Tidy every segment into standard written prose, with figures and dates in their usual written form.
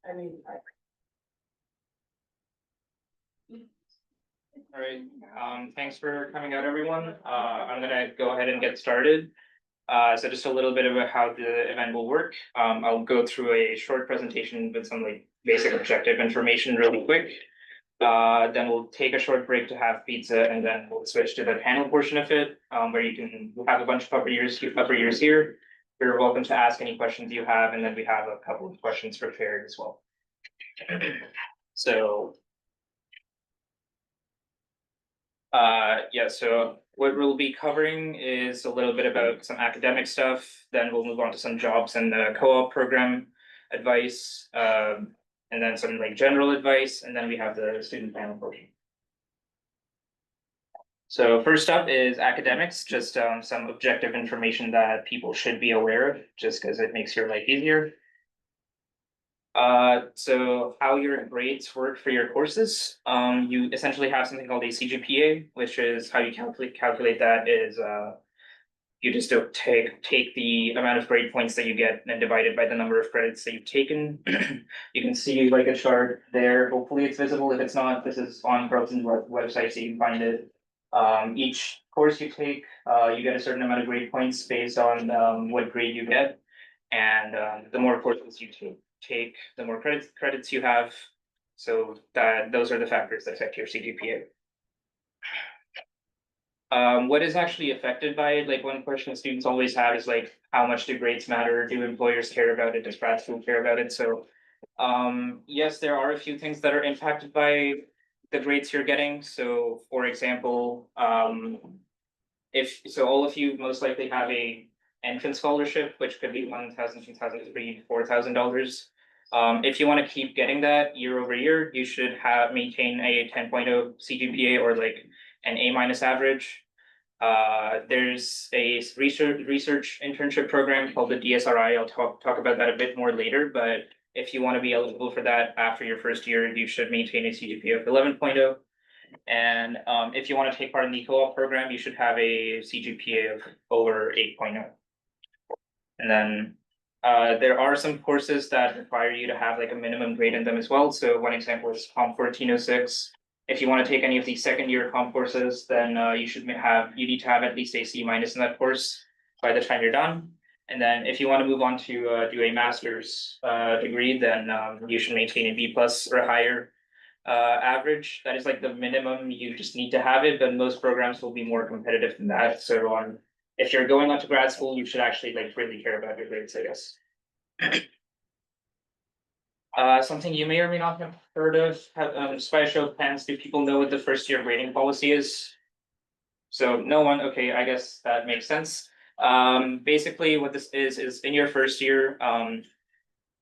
I mean, All right, thanks for coming out, everyone. I'm gonna go ahead and get started. So just a little bit about how the event will work. I'll go through a short presentation with some like basic objective information really quick. Then we'll take a short break to have pizza, and then we'll switch to the panel portion of it, where you can have a bunch of upper years here. You're welcome to ask any questions you have, and then we have a couple of questions prepared as well. So yeah, so what we'll be covering is a little bit about some academic stuff, then we'll move on to some jobs and the co-op program advice, and then some like general advice, and then we have the student panel portion. So first up is academics, just some objective information that people should be aware of, just because it makes your life easier. So how your grades work for your courses, you essentially have something called a CGPA, which is how you calculate that is you just don't take the amount of grade points that you get and divide it by the number of credits that you've taken. You can see like a chart there. Hopefully it's visible. If it's not, this is on Carleton's website, so you can find it. Each course you take, you get a certain amount of grade points based on what grade you get, and the more courses you take, the more credits you have. So those are the factors that affect your CGPA. What is actually affected by it? Like one question students always have is like, how much do grades matter? Do employers care about it? Does grad school care about it? So, yes, there are a few things that are impacted by the grades you're getting. So, for example, if so, all of you most likely have a entrance scholarship, which could be $1,000, $2,000, $3,000, $4,000. If you want to keep getting that year over year, you should maintain a 10.0 CGPA or like an A- average. There's a research internship program called the DSRI. I'll talk about that a bit more later, but if you want to be eligible for that after your first year, you should maintain a CGPA of 11.0. And if you want to take part in the co-op program, you should have a CGPA of over 8.0. And then there are some courses that require you to have like a minimum grade in them as well. So one example is Comp 1406. If you want to take any of the second year comp courses, then you need to have at least a C- in that course by the time you're done. And then if you want to move on to do a master's degree, then you should maintain a B+ or higher average. That is like the minimum. You just need to have it, but most programs will be more competitive than that. So if you're going on to grad school, you should actually like really care about your grades, I guess. Something you may or may not have heard of, just by a show of hands, do people know what the first year grading policy is? So no one, okay, I guess that makes sense. Basically what this is in your first year,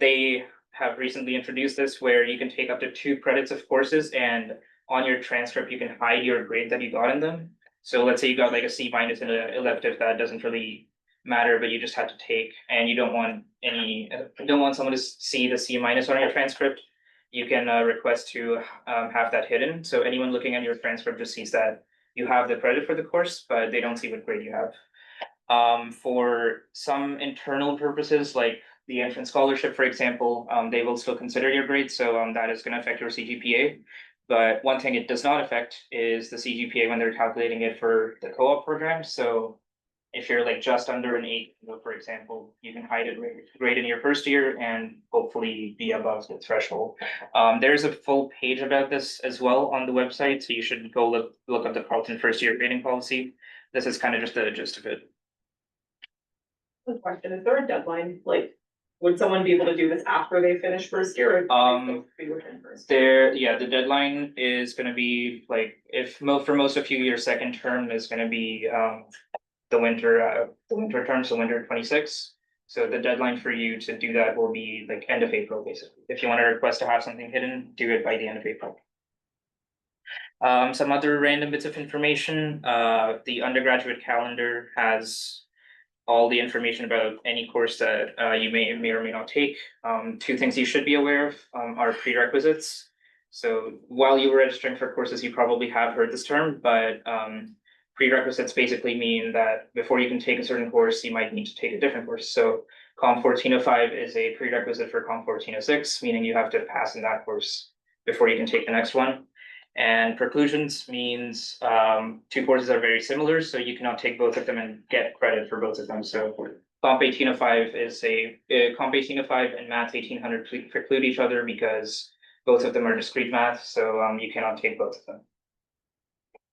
they have recently introduced this where you can take up to 2 credits of courses, and on your transcript, you can hide your grade that you got in them. So let's say you got like a C- in an elective that doesn't really matter, but you just had to take, and you don't want someone to see the C- on your transcript. You can request to have that hidden. So anyone looking at your transcript just sees that you have the credit for the course, but they don't see what grade you have. For some internal purposes, like the entrance scholarship, for example, they will still consider your grade, so that is going to affect your CGPA. But one thing it does not affect is the CGPA when they're calculating it for the co-op program. So if you're like just under an 8, for example, you can hide it grade in your first year and hopefully be above the threshold. There's a full page about this as well on the website, so you should go look up the Carleton first year grading policy. This is kind of just the gist of it. Good question. Is there a deadline? Like, would someone be able to do this after they finish first year? Or be within first? The deadline is gonna be like, for most of you, your second term is gonna be the winter term, so winter 26. So the deadline for you to do that will be like end of April, basically. If you want to request to have something hidden, do it by the end of April. Some other random bits of information. The undergraduate calendar has all the information about any course that you may or may not take. 2 things you should be aware of are prerequisites. So while you were registering for courses, you probably have heard this term, but prerequisites basically mean that before you can take a certain course, you might need to take a different course. So Comp 1405 is a prerequisite for Comp 1406, meaning you have to pass in that course before you can take the next one. And preclusions means two courses are very similar, so you cannot take both of them and get credit for both of them. So Comp 1805 is Comp 1805 and Math 1800 preclude each other because both of them are discrete math, so you cannot take both of them.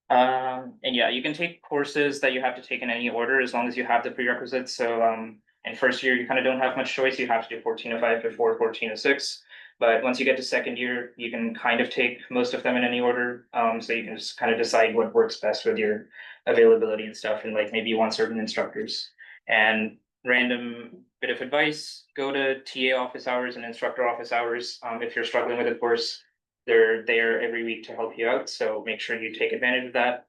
And yeah, you can take courses that you have to take in any order as long as you have the prerequisites. So in first year, you kind of don't have much choice. You have to do 1405 before 1406. But once you get to second year, you can kind of take most of them in any order. So you can just kind of decide what works best with your availability and stuff. And like maybe you want certain instructors. And random bit of advice, go to TA office hours and instructor office hours. If you're struggling with a course, they're there every week to help you out, so make sure you take advantage of that.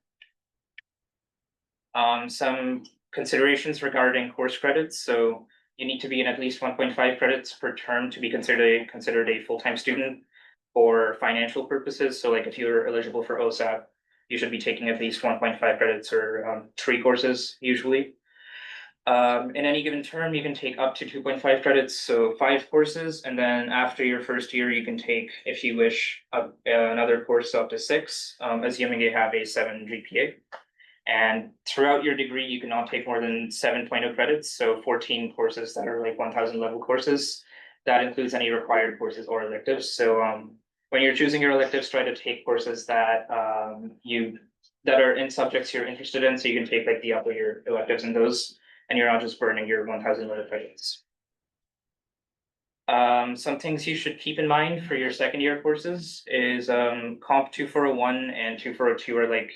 Some considerations regarding course credits. So you need to be in at least 1.5 credits per term to be considered a full-time student for financial purposes. So like if you're eligible for OSAP, you should be taking at least 1.5 credits or 3 courses usually. In any given term, you can take up to 2.5 credits, so 5 courses, and then after your first year, you can take, if you wish, another course up to 6, assuming you have a 7 GPA. And throughout your degree, you cannot take more than 7.0 credits, so 14 courses that are like 1000 level courses. That includes any required courses or electives. So when you're choosing your electives, try to take courses that that are in subjects you're interested in, so you can take like the upper year electives in those, and you're not just burning your 1000 level credits. Some things you should keep in mind for your second year courses is Comp 2401 and 2402 are like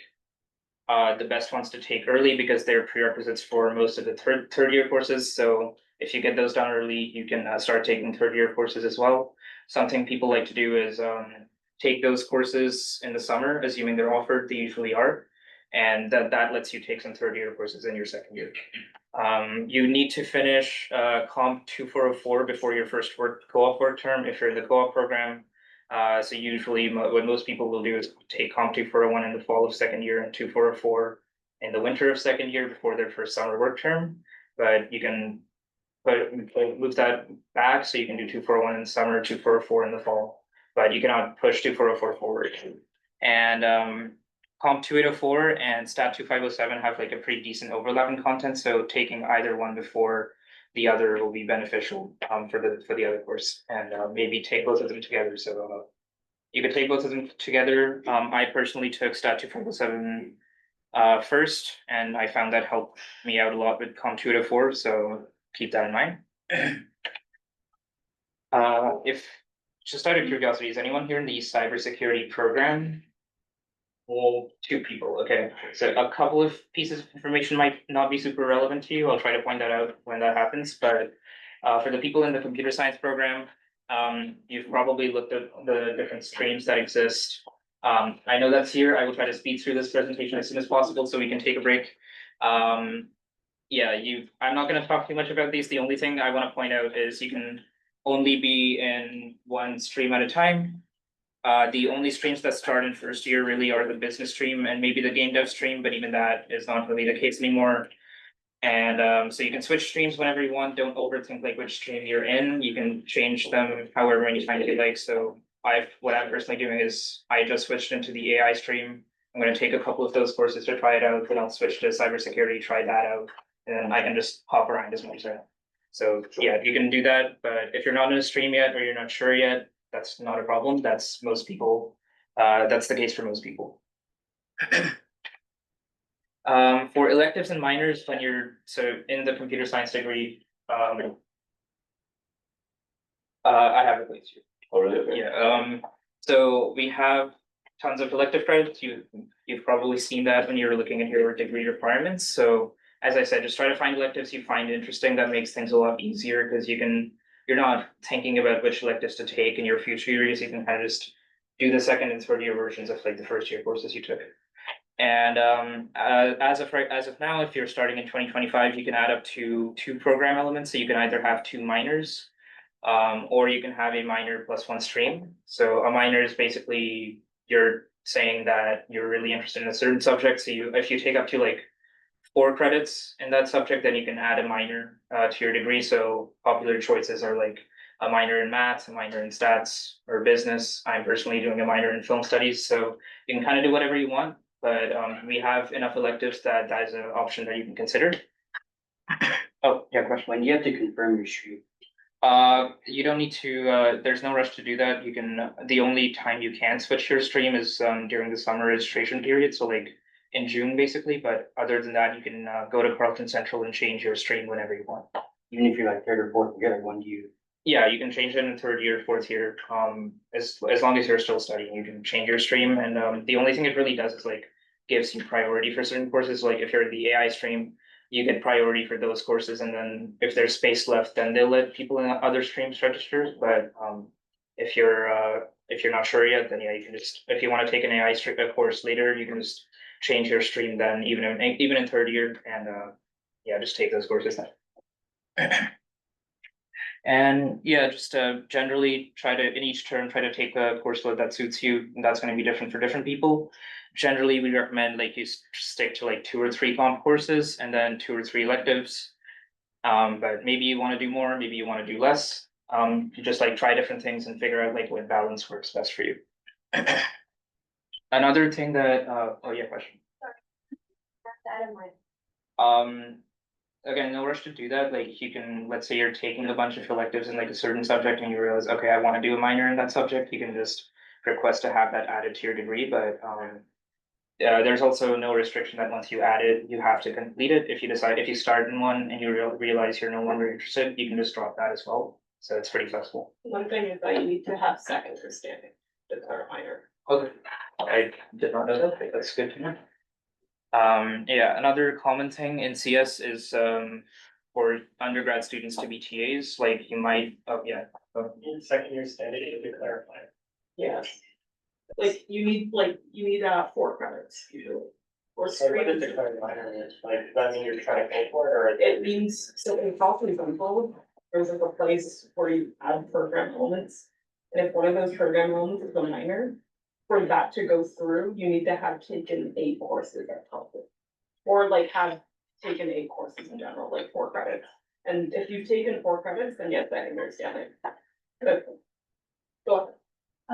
the best ones to take early because they're prerequisites for most of the third year courses. So if you get those done early, you can start taking third year courses as well. Something people like to do is take those courses in the summer, assuming they're offered, they usually are. And that lets you take some third year courses in your second year. You need to finish Comp 2404 before your first co-op work term if you're in the co-op program. So usually what most people will do is take Comp 2401 in the fall of second year and 2404 in the winter of second year before their first summer work term. But you can move that back, so you can do 2401 in the summer, 2404 in the fall, but you cannot push 2404 forward. And Comp 2804 and Stat 2507 have like a pretty decent overlap in content, so taking either one before the other will be beneficial for the other course, and maybe take both of them together. So you could take both of them together. I personally took Stat 2507 first, and I found that helped me out a lot with Comp 2804, so keep that in mind. If just out of curiosity, is anyone here in the cybersecurity program? Well, 2 people, okay. So a couple of pieces of information might not be super relevant to you. I'll try to point that out when that happens, but for the people in the computer science program, you've probably looked at the different streams that exist. I know that's here. I will try to speed through this presentation as soon as possible so we can take a break. Yeah, I'm not going to talk too much about these. The only thing I want to point out is you can only be in one stream at a time. The only streams that start in first year really are the business stream and maybe the game dev stream, but even that is not really the case anymore. And so you can switch streams whenever you want. Don't overthink like which stream you're in. You can change them however many times you like. So what I'm personally doing is I just switched into the AI stream. I'm going to take a couple of those courses to try it out, then I'll switch to cybersecurity, try that out, and I can just hop around as much as I want. So yeah, you can do that, but if you're not in a stream yet or you're not sure yet, that's not a problem. That's most people. That's the case for most people. For electives and minors, when you're in the computer science degree, I have it with you. Oh, really? Okay. Yeah. So we have tons of elective credits. You've probably seen that when you're looking at your degree requirements. So as I said, just try to find electives you find interesting. That makes things a lot easier because you're not thinking about which electives to take in your future years. You can kind of just do the second and third year versions of like the first year courses you took. And as of now, if you're starting in 2025, you can add up to 2 program elements. So you can either have 2 minors, or you can have a minor plus 1 stream. So a minor is basically you're saying that you're really interested in a certain subject. So if you take up to like 4 credits in that subject, then you can add a minor to your degree. So popular choices are like a minor in math, a minor in stats or business. I'm personally doing a minor in film studies, so you can kind of do whatever you want. But we have enough electives that that is an option that you can consider. Oh, yeah, question. When you have to confirm your stream, You don't need to, there's no rush to do that. You can, the only time you can switch your stream is during the summer registration period, so like in June basically, but other than that, you can go to Carleton Central and change your stream whenever you want. even if you're like third or fourth year, like when do you? Yeah, you can change it in third year, fourth year, as long as you're still studying, you can change your stream, and the only thing it really does is like gives you priority for certain courses, like if you're in the AI stream, you get priority for those courses, and then if there's space left, then they'll let people in other streams register, but if you're not sure yet, then yeah, you can just, if you want to take an AI course later, you can just change your stream then, even in third year, and yeah, just take those courses then. And yeah, just generally try to, in each term, try to take a course load that suits you, and that's gonna be different for different people. Generally, we recommend like you stick to like 2 or 3 comp courses and then 2 or 3 electives. But maybe you wanna do more, maybe you wanna do less. You just like try different things and figure out like what balance works best for you. Another thing that, oh yeah, question. That in mind. Again, no rush to do that. Like you can, let's say you're taking a bunch of electives in like a certain subject and you realize, okay, I want to do a minor in that subject, you can just request to have that added to your degree, but there's also no restriction that once you add it, you have to complete it. If you decide, if you start in one and you realize you're no longer interested, you can just drop that as well. So it's pretty flexible. One thing is that you need to have second for standing, declare a minor. Okay. I did not know that, but that's good to know. Yeah, another common thing in CS is for undergrad students to be TAs, like you might, oh yeah. In second year standing, to clarify. Yes. Like you need 4 credits usually. Or So what streams. does declare minor mean? Like, does that mean you're trying to pay for it, or? It means, so in Falcon Central, there's like a place where you add program elements. And if one of those program elements is a minor, for that to go through, you need to have taken 8 courses at Falcon. Or like have taken 8 courses in general, like 4 credits. And if you've taken 4 credits, then yes, I understand it. But go ahead.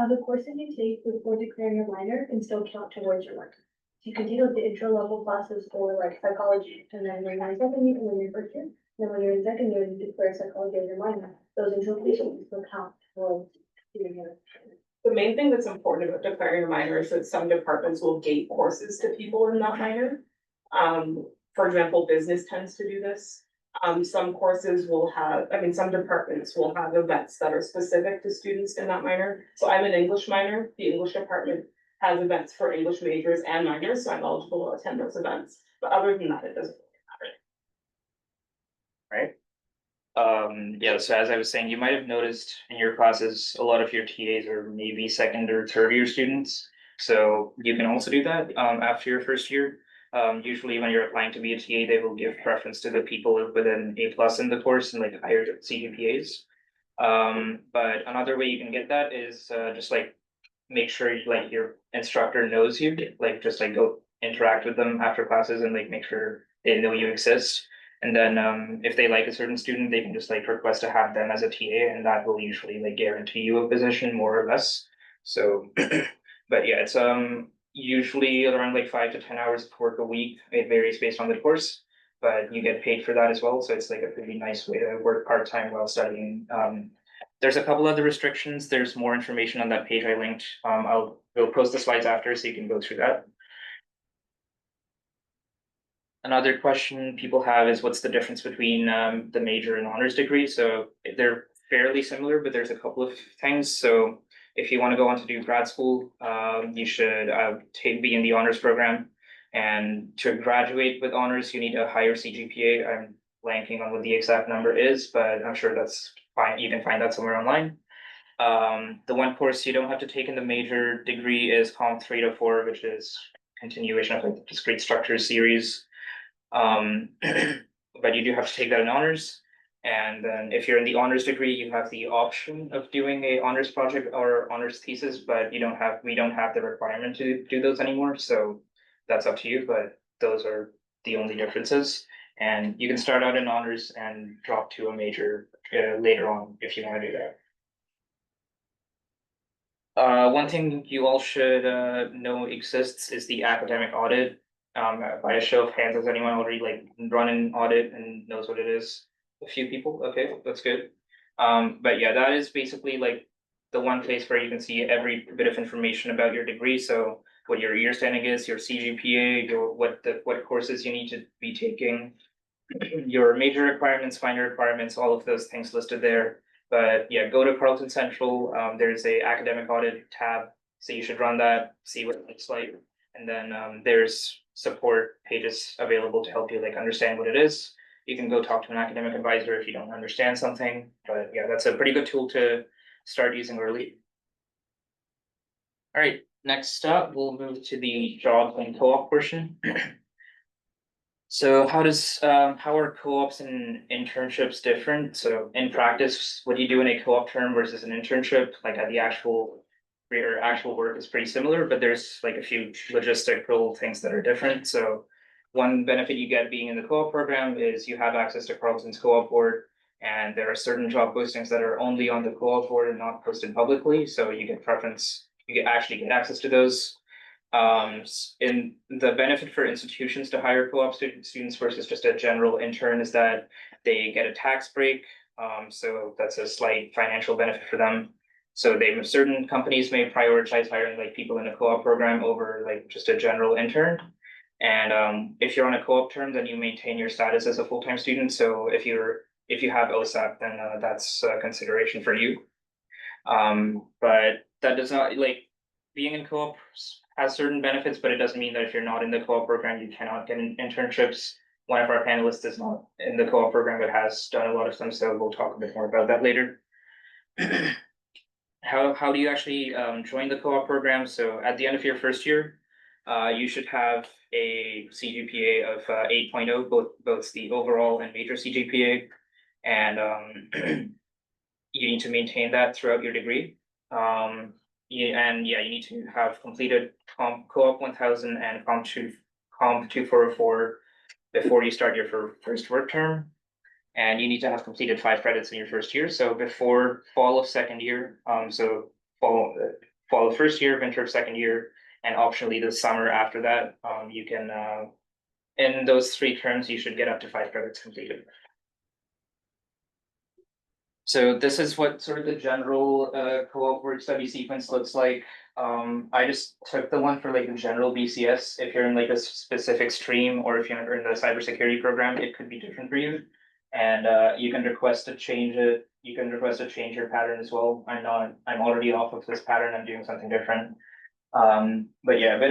The courses you take before declaring your minor can still count towards your work. So you can take like the intro level classes for like psychology, and then when you're in second year, and then you're first year, then when you're in second year, you declare psychology as your minor. Those intro classes will count towards your. The main thing that's important about declaring a minor is that some departments will gate courses to people in that minor. For example, business tends to do this. Some courses will have, some departments will have events that are specific to students in that minor. So I'm an English minor, the English department has events for English majors and minors, so I'm eligible to attend those events. But other than that, it doesn't really matter. Right? Yeah, so as I was saying, you might have noticed in your classes, a lot of your TAs are maybe second or third year students. So you can also do that after your first year. Usually when you're applying to be a TA, they will give preference to the people with an A+ in the course and like higher CGPAs. But another way you can get that is just like make sure like your instructor knows you, like just like go interact with them after classes and like make sure they know you exist. And then if they like a certain student, they can just like request to have them as a TA, and that will usually like guarantee you a position more or less. So, but yeah, it's usually around like 5 to 10 hours of work a week. It varies based on the course, but you get paid for that as well. So it's like a pretty nice way to work part-time while studying. There's a couple other restrictions. There's more information on that page I linked. We'll post the slides after so you can go through that. Another question people have is what's the difference between the major and honors degree? So they're fairly similar, but there's a couple of things. So if you want to go on to do grad school, you should be in the honors program. And to graduate with honors, you need a higher CGPA. I'm blanking on what the exact number is, but I'm sure that's fine. You can find that somewhere online. The one course you don't have to take in the major degree is Comp 3 to 4, which is continuation of like the discrete structures series. But you do have to take that in honors. And then if you're in the honors degree, you have the option of doing a honors project or honors thesis, but we don't have the requirement to do those anymore. So that's up to you, but those are the only differences. And you can start out in honors and drop to a major later on if you want to do that. One thing you all should know exists is the academic audit. By a show of hands, has anyone already like run an audit and knows what it is? A few people, okay, that's good. But yeah, that is basically like the one place where you can see every bit of information about your degree. So what your year standing is, your CGPA, what courses you need to be taking, your major requirements, minor requirements, all of those things listed there. But yeah, go to Carleton Central, there's a academic audit tab, so you should run that, see what it looks like. And then there's support pages available to help you like understand what it is. You can go talk to an academic advisor if you don't understand something, but yeah, that's a pretty good tool to start using early. All right, next up, we'll move to the job and co-op portion. So how are co-ops and internships different? So in practice, what do you do in a co-op term versus an internship? Like at the actual work is pretty similar, but there's like a few logistical things that are different. So one benefit you get being in the co-op program is you have access to Carleton's co-op board, and there are certain job postings that are only on the co-op board and not posted publicly. So you actually get access to those. In the benefit for institutions to hire co-op students versus just a general intern is that they get a tax break. So that's a slight financial benefit for them. So certain companies may prioritize hiring like people in a co-op program over like just a general intern. And if you're on a co-op term, then you maintain your status as a full-time student. So if you have OSAP, then that's a consideration for you. But that does not like being in co-op has certain benefits, but it doesn't mean that if you're not in the co-op program, you cannot get internships. One of our panelists is not in the co-op program, but has done a lot of them, so we'll talk a bit more about that later. How do you actually join the co-op program? So at the end of your first year, you should have a CGPA of 8.0, both the overall and major CGPA, and you need to maintain that throughout your degree. And yeah, you need to have completed Co-op 1000 and Comp 2404 before you start your first work term. And you need to have completed 5 credits in your first year. So before fall of second year, so fall of first year, winter of second year, and optionally the summer after that, you can in those 3 terms, you should get up to 5 credits completed. So this is what sort of the general co-op work study sequence looks like. I just took the one for like the general BCS. If you're in like a specific stream or if you're in the cybersecurity program, it could be different for you. And you can request to change it. You can request to change your pattern as well. I'm already off of this pattern. I'm doing something different. But yeah, a bit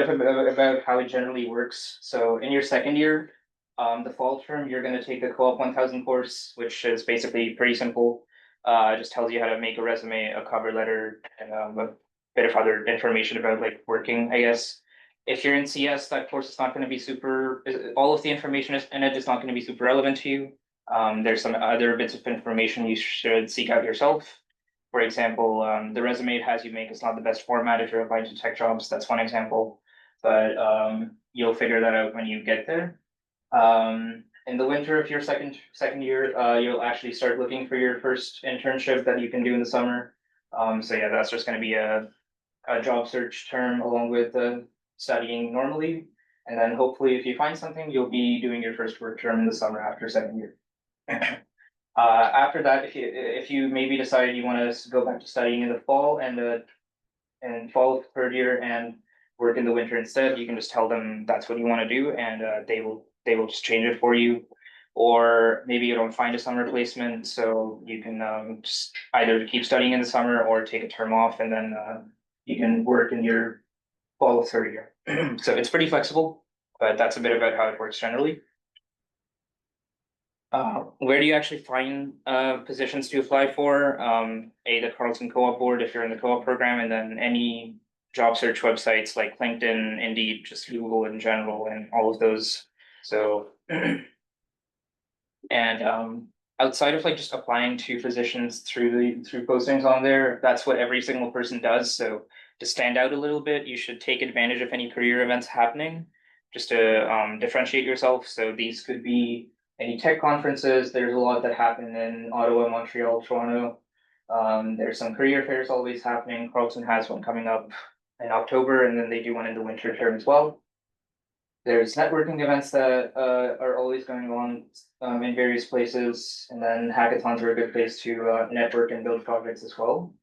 about how it generally works. So in your second year, the fall term, you're going to take the Co-op 1000 course, which is basically pretty simple. Just tells you how to make a resume, a cover letter, and a bit of other information about like working, I guess. If you're in CS, that course is not going to be all of the information in it is not going to be super relevant to you. There's some other bits of information you should seek out yourself. For example, the resume it has you make is not the best format if you're applying to tech jobs. That's one example, but you'll figure that out when you get there. In the winter of your second year, you'll actually start looking for your first internship that you can do in the summer. So yeah, that's just going to be a job search term along with studying normally. And then hopefully if you find something, you'll be doing your first work term in the summer after second year. After that, if you maybe decide you want to go back to studying in the fall and fall of third year and work in the winter instead, you can just tell them that's what you want to do, and they will just change it for you. Or maybe you don't find a summer placement, so you can just either keep studying in the summer or take a term off, and then you can work in your fall of third year. So it's pretty flexible, but that's a bit about how it works generally. Where do you actually find positions to apply for? The Carleton Co-op board if you're in the co-op program, and then any job search websites like LinkedIn, Indeed, just Google in general, and all of those. So, and outside of like just applying to positions through postings on there, that's what every single person does. So to stand out a little bit, you should take advantage of any career events happening. just to differentiate yourself. So these could be any tech conferences. There's a lot that happen in Ottawa, Montreal, Toronto. There's some career fairs always happening. Carleton has one coming up in October, and then they do one in the winter term as well. There's networking events that are always going on in various places, and then hackathons are a good place to network and build projects as well.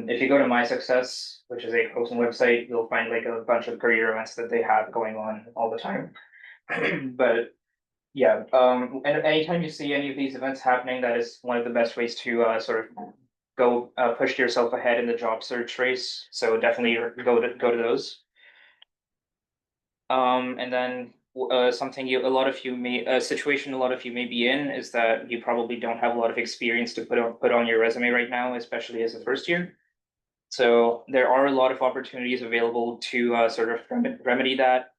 If you go to My Success, which is a Carleton website, you'll find like a bunch of career events that they have going on all the time. But yeah, and anytime you see any of these events happening, that is one of the best ways to sort of go push yourself ahead in the job search race. So definitely go to those. And then something a lot of you may a situation a lot of you may be in is that you probably don't have a lot of experience to put on your resume right now, especially as a first year. So there are a lot of opportunities available to sort of remedy that.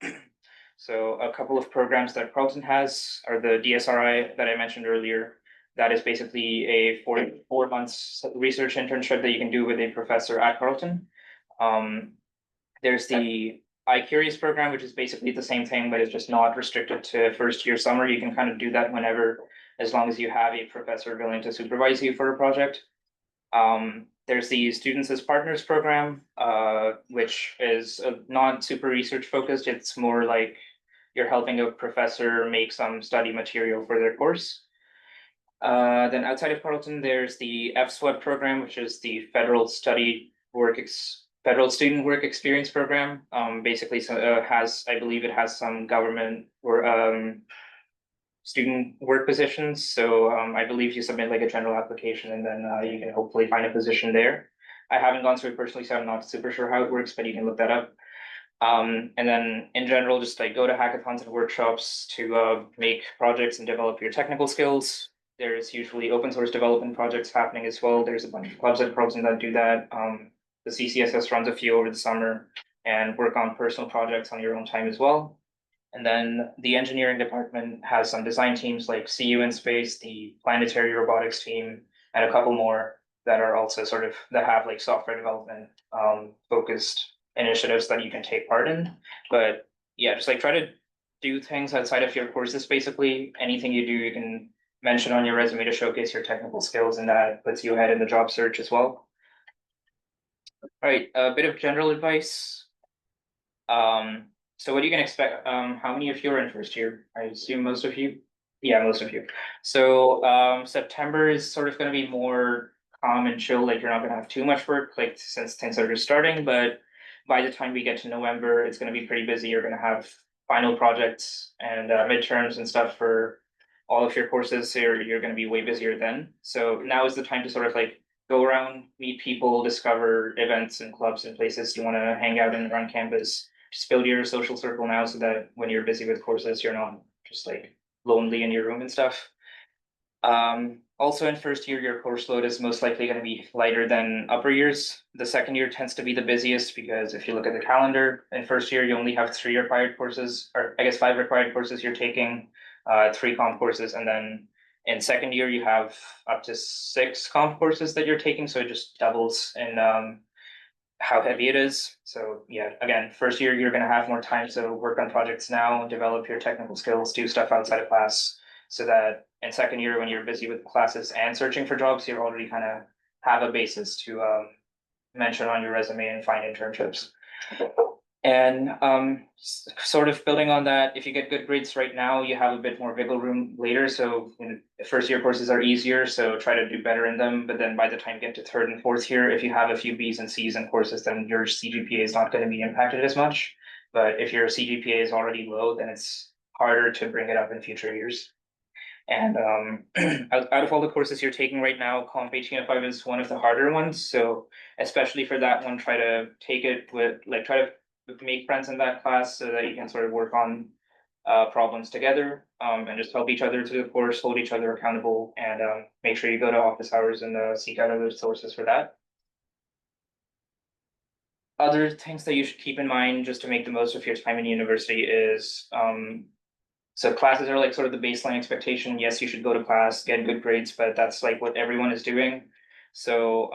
So a couple of programs that Carleton has are the DSRI that I mentioned earlier. That is basically a 4 months research internship that you can do with a professor at Carleton. There's the iCurious program, which is basically the same thing, but it's just not restricted to first year summer. You can kind of do that whenever, as long as you have a professor willing to supervise you for a project. There's the Students as Partners program, which is not super research focused. It's more like you're helping a professor make some study material for their course. Then outside of Carleton, there's the FSWEP program, which is the Federal Student Work Experience Program. Basically, I believe it has some government or student work positions. So I believe you submit like a general application and then you can hopefully find a position there. I haven't gone through it personally, so I'm not super sure how it works, but you can look that up. And then in general, just like go to hackathons and workshops to make projects and develop your technical skills. There's usually open source development projects happening as well. There's a bunch of clubs at Carleton that do that. The CCSS runs a few over the summer and work on personal projects on your own time as well. And then the engineering department has some design teams like CU in Space, the planetary robotics team, and a couple more that are also sort of that have like software development focused initiatives that you can take part in. But yeah, just like try to do things outside of your courses. Basically, anything you do, you can mention on your resume to showcase your technical skills, and that puts you ahead in the job search as well. All right, a bit of general advice. So what you can expect, how many of you are in first year? I assume most of you. Yeah, most of you. So September is sort of gonna be more calm and chill, like you're not gonna have too much work, like since things are just starting, but by the time we get to November, it's gonna be pretty busy. You're gonna have final projects and midterms and stuff for all of your courses, so you're gonna be way busier then. So now is the time to sort of like go around, meet people, discover events and clubs and places you wanna hang out in around campus. Just build your social circle now so that when you're busy with courses, you're not just like lonely in your room and stuff. Also in first year, your course load is most likely going to be lighter than upper years. The second year tends to be the busiest because if you look at the calendar, in first year, you only have 3 required courses, or I guess 5 required courses you're taking, 3 comp courses, and then in second year, you have up to 6 comp courses that you're taking, so it just doubles in how heavy it is. So yeah, again, first year, you're gonna have more time to work on projects now, develop your technical skills, do stuff outside of class, so that in second year, when you're busy with classes and searching for jobs, you already kind of have a basis to mention on your resume and find internships. And sort of building on that, if you get good grades right now, you have a bit more wiggle room later. So first year courses are easier, so try to do better in them. But then by the time you get to third and fourth year, if you have a few B's and C's in courses, then your CGPA is not going to be impacted as much. But if your CGPA is already low, then it's harder to bring it up in future years. And out of all the courses you're taking right now, Comp 1805 is one of the harder ones. So especially for that one, try to take it with try to make friends in that class so that you can sort of work on problems together and just help each other through the course, hold each other accountable, and make sure you go to office hours and seek out other sources for that. Other things that you should keep in mind just to make the most of your time in university is so classes are like sort of the baseline expectation. Yes, you should go to class, get good grades, but that's like what everyone is doing. So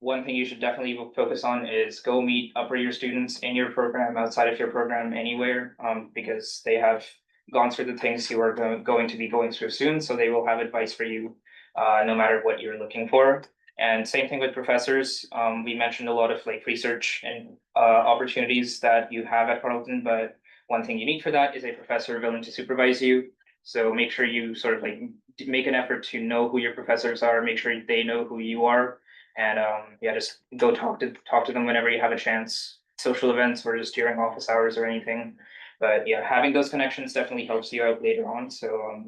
one thing you should definitely focus on is go meet upper year students in your program, outside of your program, anywhere, because they have gone through the things you are going to be going through soon, so they will have advice for you, no matter what you're looking for. And same thing with professors. We mentioned a lot of like research and opportunities that you have at Carleton, but one thing you need for that is a professor willing to supervise you. So make sure you sort of like make an effort to know who your professors are, make sure they know who you are. And yeah, just go talk to them whenever you have a chance, social events or just during office hours or anything. But yeah, having those connections definitely helps you out later on. So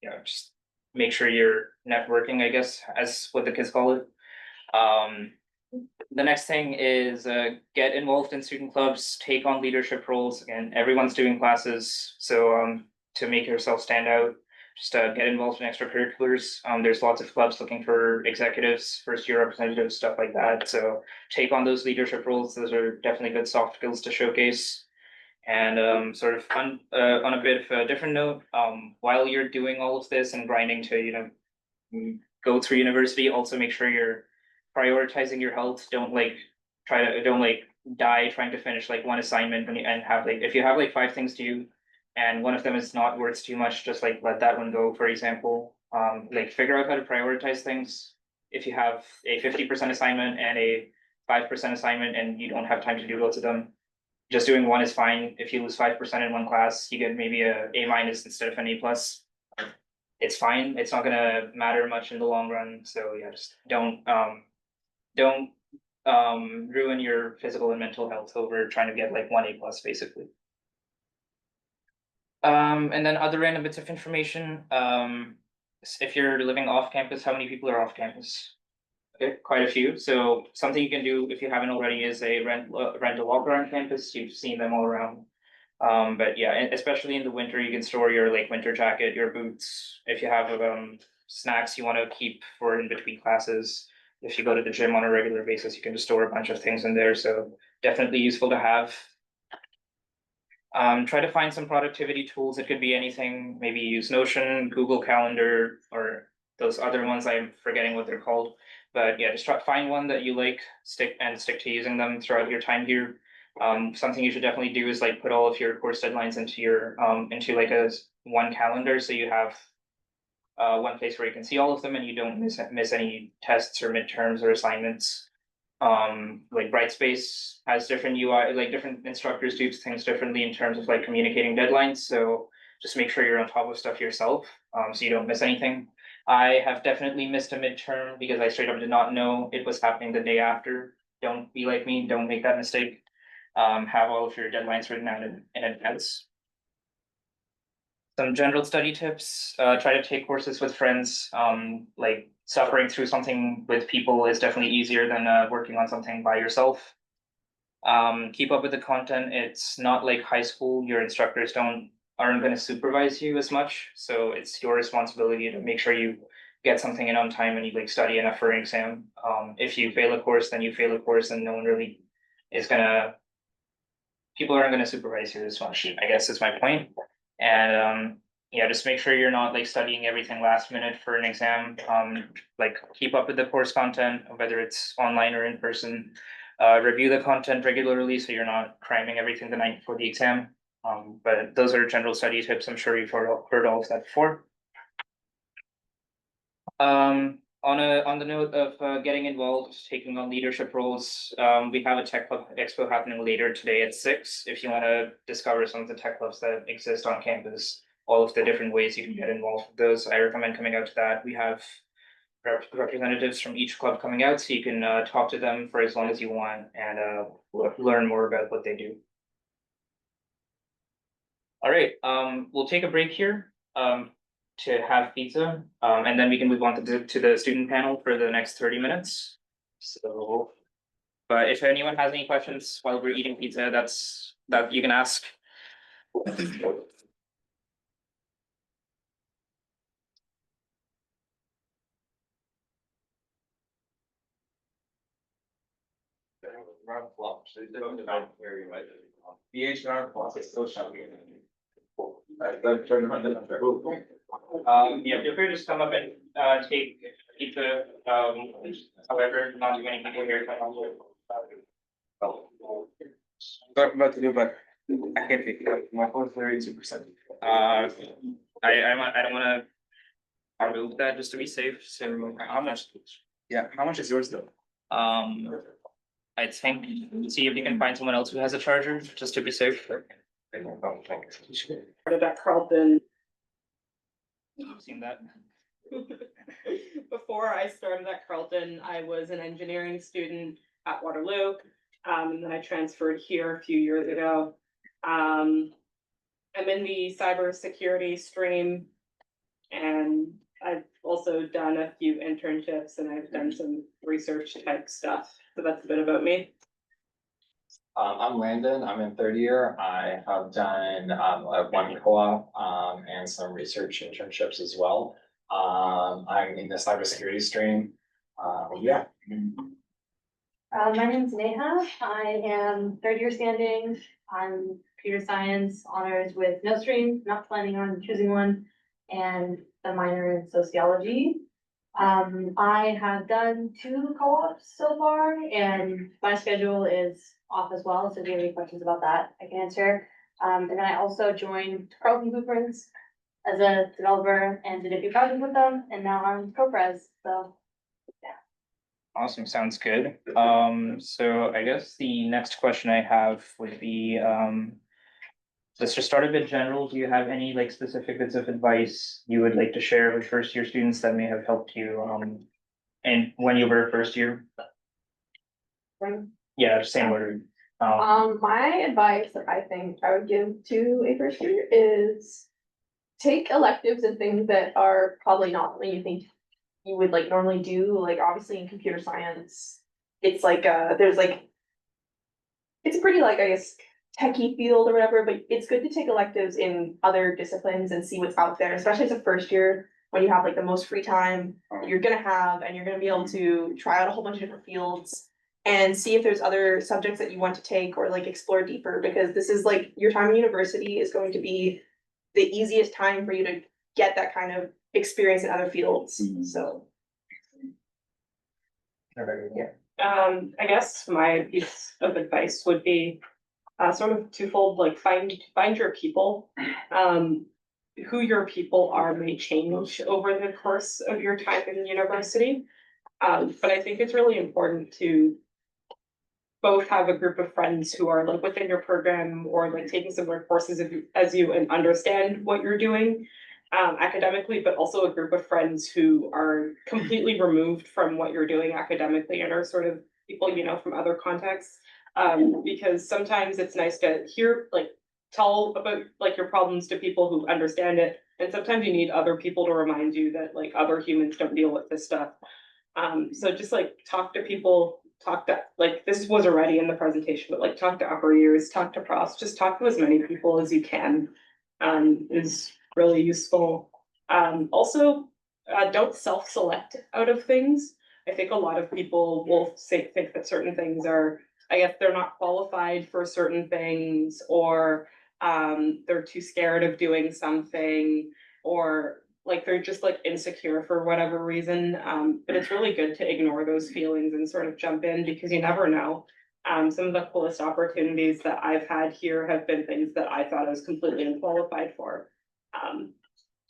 yeah, just make sure you're networking, I guess, as what the kids call it. Um, the next thing is get involved in student clubs, take on leadership roles, and everyone's doing classes. So to make yourself stand out, just get involved in extracurriculars. There's lots of clubs looking for executives, first year representatives, stuff like that. So take on those leadership roles. Those are definitely good soft skills to showcase. And sort of on a bit of a different note, while you're doing all of this and grinding to, go through university, also make sure you're prioritizing your health. Don't like die trying to finish like one assignment and have like, if you have like 5 things due and one of them is not worth too much, just like let that one go, for example. Like figure out how to prioritize things. If you have a 50% assignment and a 5% assignment and you don't have time to do both of them, just doing one is fine. If you lose 5% in one class, you get maybe a A- instead of an A+. It's fine. It's not gonna matter much in the long run. So yeah, just don't ruin your physical and mental health over trying to get like one A+, basically. And then other random bits of information. If you're living off campus, how many people are off campus? Okay, quite a few. So something you can do if you haven't already is rent a walk around campus. You've seen them all around. But yeah, especially in the winter, you can store your like winter jacket, your boots. If you have snacks you want to keep for in between classes. If you go to the gym on a regular basis, you can just store a bunch of things in there. So definitely useful to have. Try to find some productivity tools. It could be anything. Maybe use Notion, Google Calendar, or those other ones. I'm forgetting what they're called. But yeah, just find one that you like, stick to using them throughout your time here. Something you should definitely do is like put all of your course deadlines into your into like a one calendar, so you have one place where you can see all of them and you don't miss any tests or midterms or assignments. Like Brightspace has different UI, like different instructors do things differently in terms of like communicating deadlines. So just make sure you're on top of stuff yourself, so you don't miss anything. I have definitely missed a midterm because I straight up did not know it was happening the day after. Don't be like me, don't make that mistake. Have all of your deadlines written out in advance. Some general study tips, try to take courses with friends. Like suffering through something with people is definitely easier than working on something by yourself. Keep up with the content. It's not like high school. Your instructors aren't going to supervise you as much. So it's your responsibility to make sure you get something in on time and you like study enough for an exam. If you fail a course, then you fail a course and no one really is gonna, people aren't gonna supervise you as much, I guess is my point. And yeah, just make sure you're not like studying everything last minute for an exam. Like keep up with the course content, whether it's online or in person. Review the content regularly so you're not cramming everything the night before the exam. But those are general study tips. I'm sure you've heard all of that before. On the note of getting involved, taking on leadership roles, we have a tech club expo happening later today at 6. If you want to discover some of the tech clubs that exist on campus, all of the different ways you can get involved with those, I recommend coming out to that. We have representatives from each club coming out, so you can talk to them for as long as you want and learn more about what they do. All right, we'll take a break here. To have pizza, and then we can move on to the student panel for the next 30 minutes. So, but if anyone has any questions while we're eating pizza, that you can ask. Yeah, feel free to just come up and take pizza, however, not too many people here. Talk about to do, but I can't pick it up. My phone's 32%. I don't wanna remove that just to be safe, so How much? Yeah, how much is yours though? I think, see if you can find someone else who has a charger, just to be safe. Started at Carleton. I've seen that. Before I started at Carleton, I was an engineering student at Waterloo. And then I transferred here a few years ago. I'm in the cybersecurity stream. And I've also done a few internships and I've done some research type stuff. So that's a bit about me. I'm Landon, I'm in third year, I have done, one co-op, and some research internships as well. I'm in the cybersecurity stream, yeah. My name's Neha. I am third year standing. I'm computer science honors with no stream, not planning on choosing one, and the minor in sociology. I have done 2 co-ops so far, and my schedule is off as well, so if you have any questions about that, I can answer. And then I also joined Carleton Blueprints as a developer and did a few projects with them, and now I'm co-pres, so. Awesome, sounds good. So I guess the next question I have would be, let's just start a bit general. Do you have any like specific bits of advice you would like to share with first year students that may have helped you, and when you were first year? Yeah, same word. My advice that I think I would give to a first year is take electives and things that are probably not something you think you would like normally do, like obviously in computer science, it's like, there's like, it's a pretty like, I guess, techie field or whatever, but it's good to take electives in other disciplines and see what's out there, especially as a first year, when you have like the most free time you're gonna have, and you're gonna be able to try out a whole bunch of different fields and see if there's other subjects that you want to take or like explore deeper, because this is like, your time in university is going to be the easiest time for you to get that kind of experience in other fields, so. I guess my piece of advice would be sort of twofold, like find your people. Who your people are may change over the course of your time in university. But I think it's really important to both have a group of friends who are like within your program or like taking similar courses as you and understand what you're doing academically, but also a group of friends who are completely removed from what you're doing academically and are sort of people you know from other contexts. Because sometimes it's nice to hear, like, tell about like your problems to people who understand it, and sometimes you need other people to remind you that like other humans don't deal with this stuff. So just like talk to people, talk to, like, this was already in the presentation, but like talk to upper years, talk to profs, just talk to as many people as you can, is really useful. Also, don't self-select out of things. I think a lot of people will think that certain things are, I guess they're not qualified for certain things, or they're too scared of doing something, or like they're just like insecure for whatever reason. But it's really good to ignore those feelings and sort of jump in, because you never know. Some of the coolest opportunities that I've had here have been things that I thought I was completely unqualified for.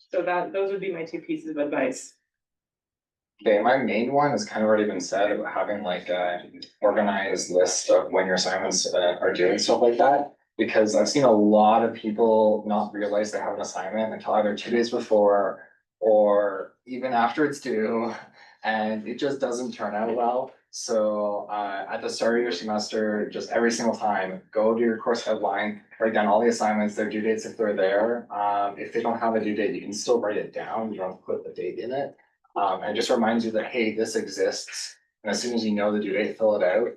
So those would be my 2 pieces of advice. Okay, my main one has kind of already been said about having like a organized list of when your assignments are due and stuff like that. Because I've seen a lot of people not realize they have an assignment until either 2 days before or even after it's due, and it just doesn't turn out well. So at the start of your semester, just every single time, go to your course headline, write down all the assignments, their due dates if they're there. If they don't have a due date, you can still write it down, you don't have to put the date in it. And just reminds you that, hey, this exists, and as soon as you know the due date, fill it out.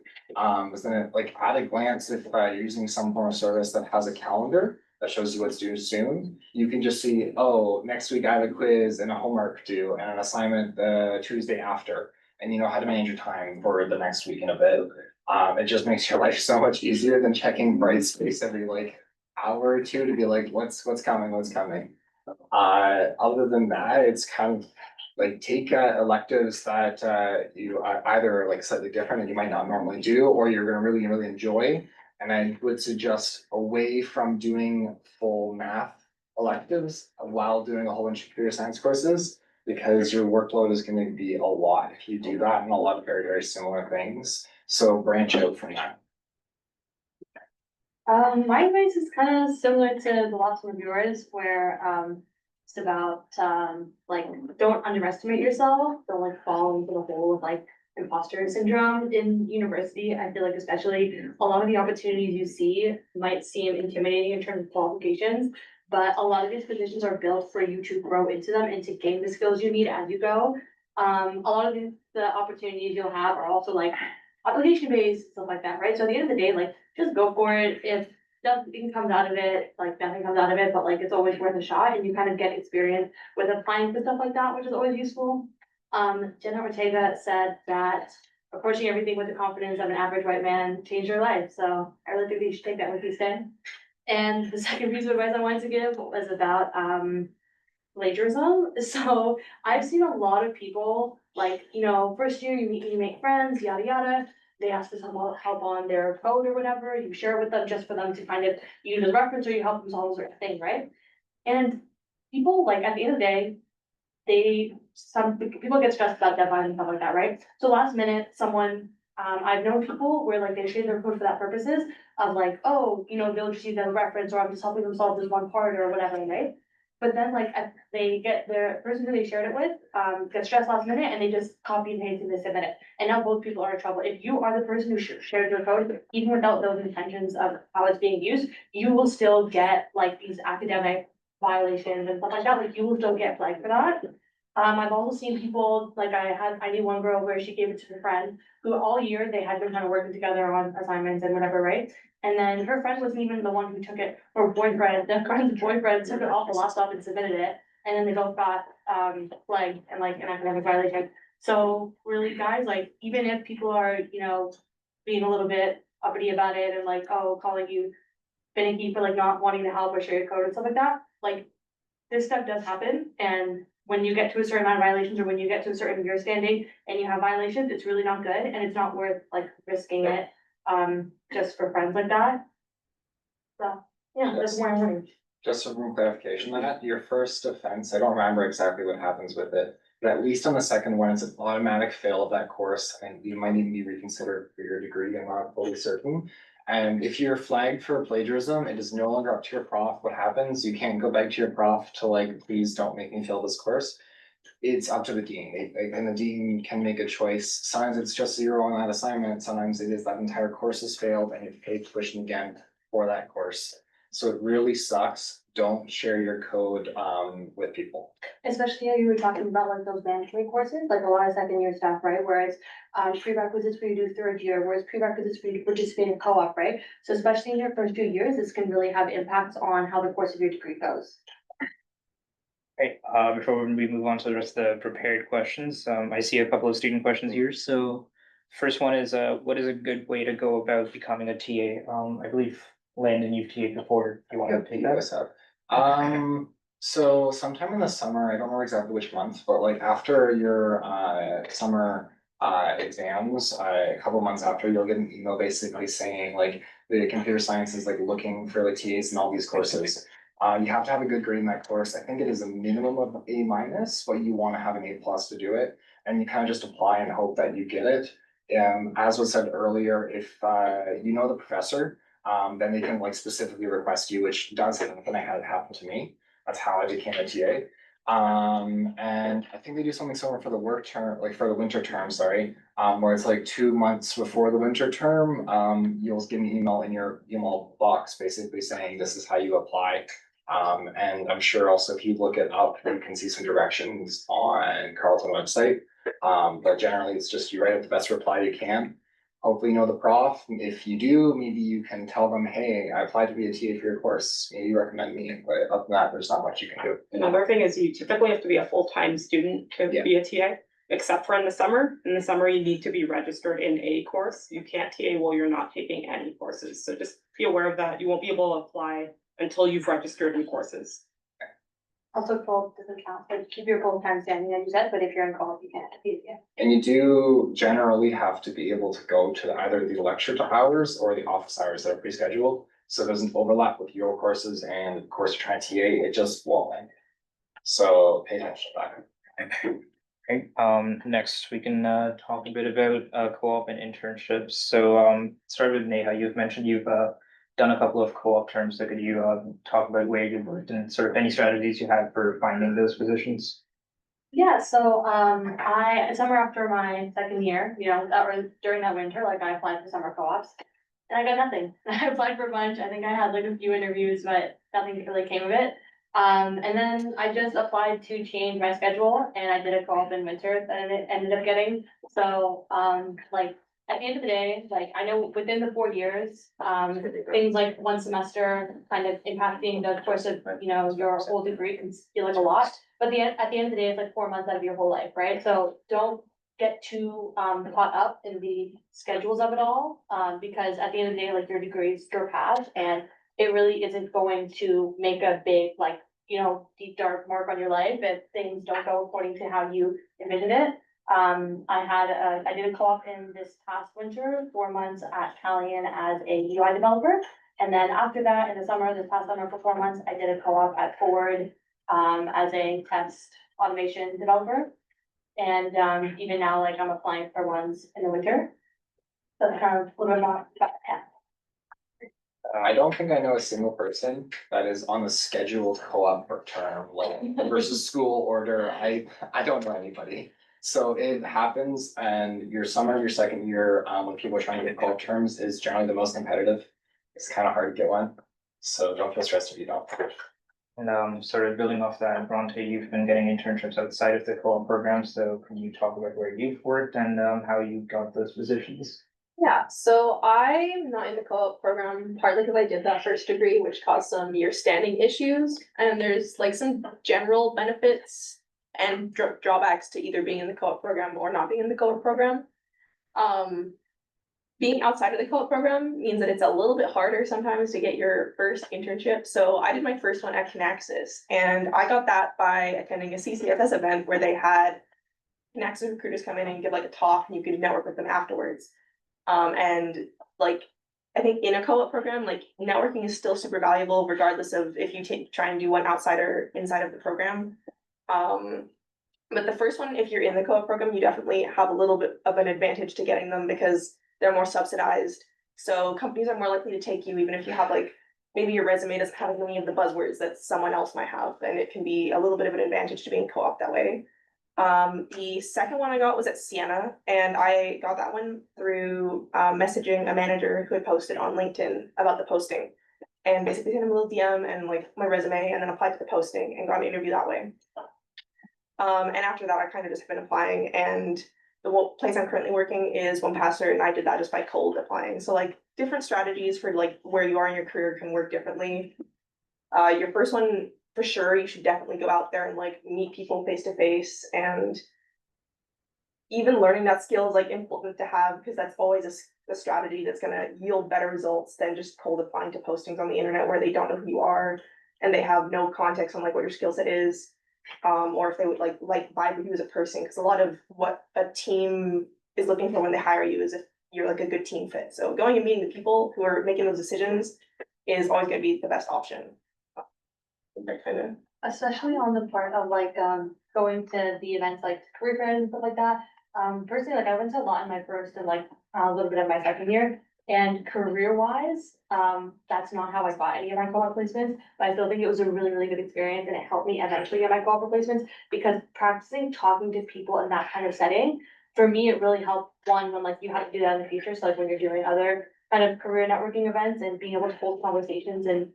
But then like at a glance, if you're using some form of service that has a calendar that shows you what's due soon, you can just see, oh, next week I have a quiz and a homework due and an assignment the Tuesday after, and you know how to manage your time for the next week and a bit. It just makes your life so much easier than checking Brightspace every like hour or two to be like, what's coming. Other than that, it's kind of like take electives that you are either like slightly different and you might not normally do, or you're gonna really, really enjoy. And I would suggest away from doing full math electives while doing a whole bunch of computer science courses, because your workload is gonna be a lot if you do that and a lot of very, very similar things. So branch out from that. My advice is kind of similar to the last one of yours, where, it's about, like, don't underestimate yourself, don't like fall into the hole of like imposter syndrome in university. I feel like especially a lot of the opportunities you see might seem intimidating in terms of qualifications, but a lot of these positions are built for you to grow into them and to gain the skills you need as you go. A lot of the opportunities you'll have are also like application based, stuff like that, right? So at the end of the day, like, just go for it. If nothing comes out of it, like nothing comes out of it, but like it's always worth a shot and you kind of get experience with applying for stuff like that, which is always useful. Jenna Ortega said that approaching everything with the confidence of an average white man changed her life. So I really think you should take that with you, Stan. And the second piece of advice I wanted to give was about plagiarism. So I've seen a lot of people, like, you know, first year you meet, you make friends, yada yada. They ask for some help on their code or whatever, you share it with them just for them to kind of use as reference, or you help them solve a certain thing, right? And people, like, at the end of the day, some people get stressed about deadlines and stuff like that, right? So last minute, someone, I've known people where like they share their code for that purposes of like, oh, you know, they'll just use that as a reference, or I'm just helping them solve this one part or whatever, right? But then like they get the person who they shared it with, gets stressed last minute and they just copy and paste and they submit it. And now both people are in trouble. If you are the person who shared your code, even without those intentions of how it's being used, you will still get like these academic violations and stuff like that. Like you will still get flagged for that. I've also seen people, like I knew one girl where she gave it to her friend, who all year they had been kind of working together on assignments and whatever, right? And then her friend wasn't even the one who took it, her boyfriend, the friend's boyfriend took it off the laptop and submitted it. And then they both got, flagged and like an academic violation. So really, guys, like, even if people are, you know, being a little bit uppity about it and like, oh, calling you finicky for like not wanting to help or share your code and stuff like that, like, this stuff does happen, and when you get to a certain amount of violations, or when you get to a certain year standing and you have violations, it's really not good, and it's not worth like risking it, just for friends like that. So, yeah, that's where I'm worried. Just some clarification on that, your first offense, I don't remember exactly what happens with it, but at least on the second one, it's an automatic fail of that course, and you might even be reconsidered for your degree, I'm not fully certain. And if you're flagged for plagiarism, it is no longer up to your prof. What happens, you can't go back to your prof to like, please don't make me fail this course. It's up to the dean, and the dean can make a choice. Sometimes it's just 0 on that assignment, sometimes it is that entire course has failed and you have to pay tuition again for that course. So it really sucks. Don't share your code with people. Especially how you were talking about like those mandatory courses, like a lot of second year stuff, right? Whereas prerequisites for you to do third year, whereas prerequisites for you to participate in co-op, right? So especially in your first 2 years, this can really have impacts on how the course of your degree goes. Right, before we move on to the rest of the prepared questions, I see a couple of student questions here, so. First one is, what is a good way to go about becoming a TA? I believe Landon, you've TA'd before, you want to take that? Yes, so sometime in the summer, I don't know exactly which month, but like after your summer exams, a couple months after, you'll get an email basically saying like the computer science is like looking for like TAs in all these courses. You have to have a good grade in that course. I think it is a minimum of A minus, but you want to have an A plus to do it. And you kind of just apply and hope that you get it. As was said earlier, if you know the professor, then they can like specifically request you, which does happen. I had it happen to me. That's how I became a TA. And I think they do something similar for the work term, like for the winter term, sorry, where it's like 2 months before the winter term, you'll get an email in your email box basically saying this is how you apply. And I'm sure also if you look it up, you can see some directions on Carleton website. But generally it's just you write up the best reply you can. Hopefully you know the prof. If you do, maybe you can tell them, hey, I applied to be a TA for your course. Maybe you recommend me, but other than that, there's not much you can do. Another thing is you typically have to be a full-time student to Yeah. be a TA, except for in the summer. In the summer, you need to be registered in a course. You can't TA while you're not taking any courses. So just be aware of that. You won't be able to apply until you've registered in courses. Also, co-op doesn't count, like, if you're full-time standing, as you said, but if you're in co-op, you can't, yeah. And you do generally have to be able to go to either the lecture hours or the office hours that are pre-scheduled. So it doesn't overlap with your courses and the course you're trying to TA, it just won't. So pay attention to that. Okay, next we can talk a bit about co-op and internships. So start with Neha, you've mentioned you've done a couple of co-op terms. So could you talk about where you worked and sort of any strategies you had for finding those positions? Yeah, so, summer after my second year, or during that winter, like, I applied for summer co-ops. And I got nothing. I applied for a bunch. I think I had like a few interviews, but nothing really came of it. And then I just applied to change my schedule and I did a co-op in winter that I ended up getting. So, like, at the end of the day, like, I know within the 4 years, things like one semester kind of impacting the course of, your whole degree can feel like a lot. But at the end of the day, it's like 4 months out of your whole life, right? So don't get too caught up in the schedules of it all, because at the end of the day, like, your degree is your path and it really isn't going to make a big, like, deep dark mark on your life if things don't go according to how you envision it. I did a co-op in this past winter, 4 months at Calian as a UI developer. And then after that, in the summer, this past summer for 4 months, I did a co-op at Ford as a test automation developer. And even now, like, I'm applying for ones in the winter. So that's kind of a little bit about that. I don't think I know a single person that is on the scheduled co-op per term, like versus school order. I don't know anybody. So it happens and your summer, your second year, when people are trying to get co-op terms is generally the most competitive. It's kind of hard to get one. So don't feel stressed if you don't. And sort of building off that, Bronte, you've been getting internships outside of the co-op program, so can you talk about where you've worked and how you got those positions? Yeah, so I'm not in the co-op program, partly because I did that first degree, which caused some year standing issues. And there's like some general benefits and drawbacks to either being in the co-op program or not being in the co-op program. Being outside of the co-op program means that it's a little bit harder sometimes to get your first internship. So I did my first one at Kinaxis, and I got that by attending a CCFS event where they had Kinaxis recruiters come in and give like a talk and you could network with them afterwards. And like, I think in a co-op program, like, networking is still super valuable regardless of if you try and do one outside or inside of the program. But the first one, if you're in the co-op program, you definitely have a little bit of an advantage to getting them because they're more subsidized. So companies are more likely to take you even if you have like, maybe your resume doesn't have any of the buzzwords that someone else might have, and it can be a little bit of an advantage to being co-op that way. The second one I got was at Sienna, and I got that one through messaging a manager who had posted on LinkedIn about the posting. And basically sent him a little DM and like my resume and then applied to the posting and got an interview that way. And after that, I kind of just been applying, and the place I'm currently working is OnePassword, and I did that just by cold applying. So like different strategies for like where you are in your career can work differently. Your first one, for sure, you should definitely go out there and like meet people face to face, and even learning that skill is like important to have because that's always a strategy that's gonna yield better results than just cold applying to postings on the internet where they don't know who you are and they have no context on like what your skill set is, or if they would like vibe with you as a person. Because a lot of what a team is looking for when they hire you is if you're like a good team fit. So going and meeting the people who are making those decisions is always gonna be the best option. That kind of. Especially on the part of like, going to the events like career fairs and stuff like that. Personally, like, I went to a lot in my first and like a little bit of my second year. And career wise, that's not how I got any of my co-op placements, but I still think it was a really, really good experience and it helped me eventually get my co-op placements because practicing talking to people in that kind of setting, for me, it really helped one when like you have to do that in the future. So like when you're doing other kind of career networking events and being able to hold conversations and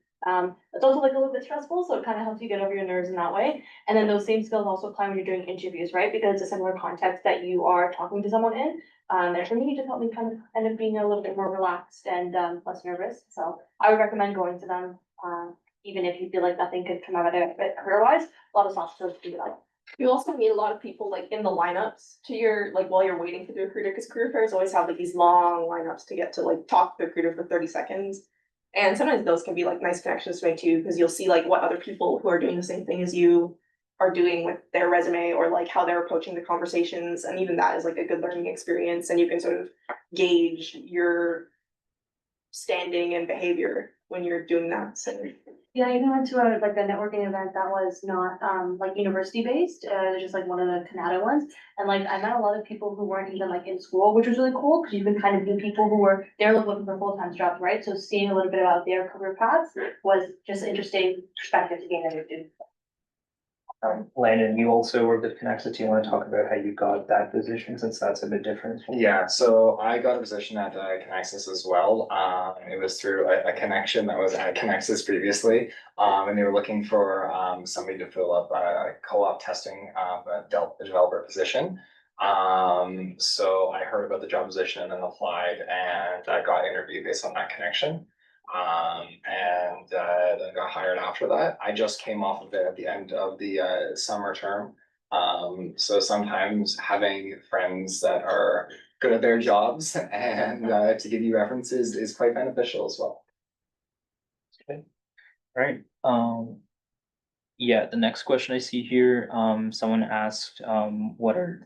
it's also like a little bit stressful, so it kind of helps you get over your nerves in that way. And then those same skills also apply when you're doing interviews, right? Because it's a similar context that you are talking to someone in. And for me, it just helped me kind of end up being a little bit more relaxed and less nervous. So I would recommend going to them, even if you feel like nothing could come out of it career-wise. A lot of soft skills to do that. You also meet a lot of people like in the lineups to your, like while you're waiting for the recruiter, because career fairs always have like these long lineups to get to like talk to the recruiter for 30 seconds. And sometimes those can be like nice connections to make too, because you'll see like what other people who are doing the same thing as you are doing with their resume, or like how they're approaching the conversations, and even that is like a good learning experience, and you can sort of gauge your standing and behavior when you're doing that, so. Yeah, I even went to a, like a networking event that was not, like university based, just like one of the Canada ones. And like, I met a lot of people who weren't even like in school, which was really cool, because you can kind of meet people who were, they're like looking for full-time jobs, right? So seeing a little bit about their career paths was just interesting perspective to gain as a student. Landon, you also worked at Connexus. Do you want to talk about how you got that position, since that's a bit different? Yeah, so I got a position at Connexus as well. It was through a connection that was at Connexus previously. And they were looking for somebody to fill up a co-op testing developer position. So I heard about the job position and applied, and I got interviewed based on that connection. And then got hired after that. I just came off of it at the end of the summer term. So sometimes having friends that are good at their jobs and to give you references is quite beneficial as well. Right, yeah, the next question I see here, someone asked,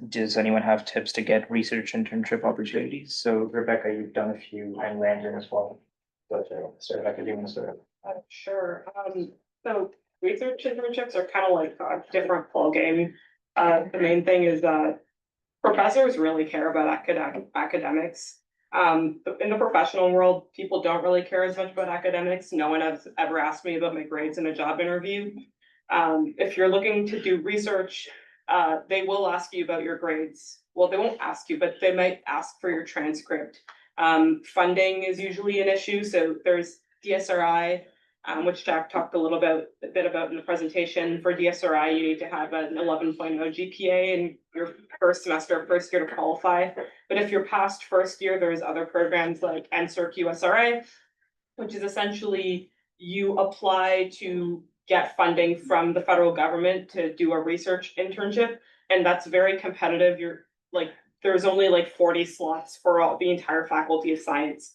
does anyone have tips to get research internship opportunities? So Rebecca, you've done a few, and Landon as well. But, so Rebecca, do you want to start? Sure, so research internships are kind of like a different ball game. The main thing is that professors really care about academics. In the professional world, people don't really care as much about academics. No one has ever asked me about my grades in a job interview. If you're looking to do research, they will ask you about your grades. Well, they won't ask you, but they might ask for your transcript. Funding is usually an issue, so there's DSRI, which Jack talked a bit about in the presentation. For DSRI, you need to have an 11.0 GPA in your first semester, first year to qualify. But if you're past first year, there's other programs like NSERC USRA, which is essentially you apply to get funding from the federal government to do a research internship, and that's very competitive. There's only like 40 slots for the entire faculty of science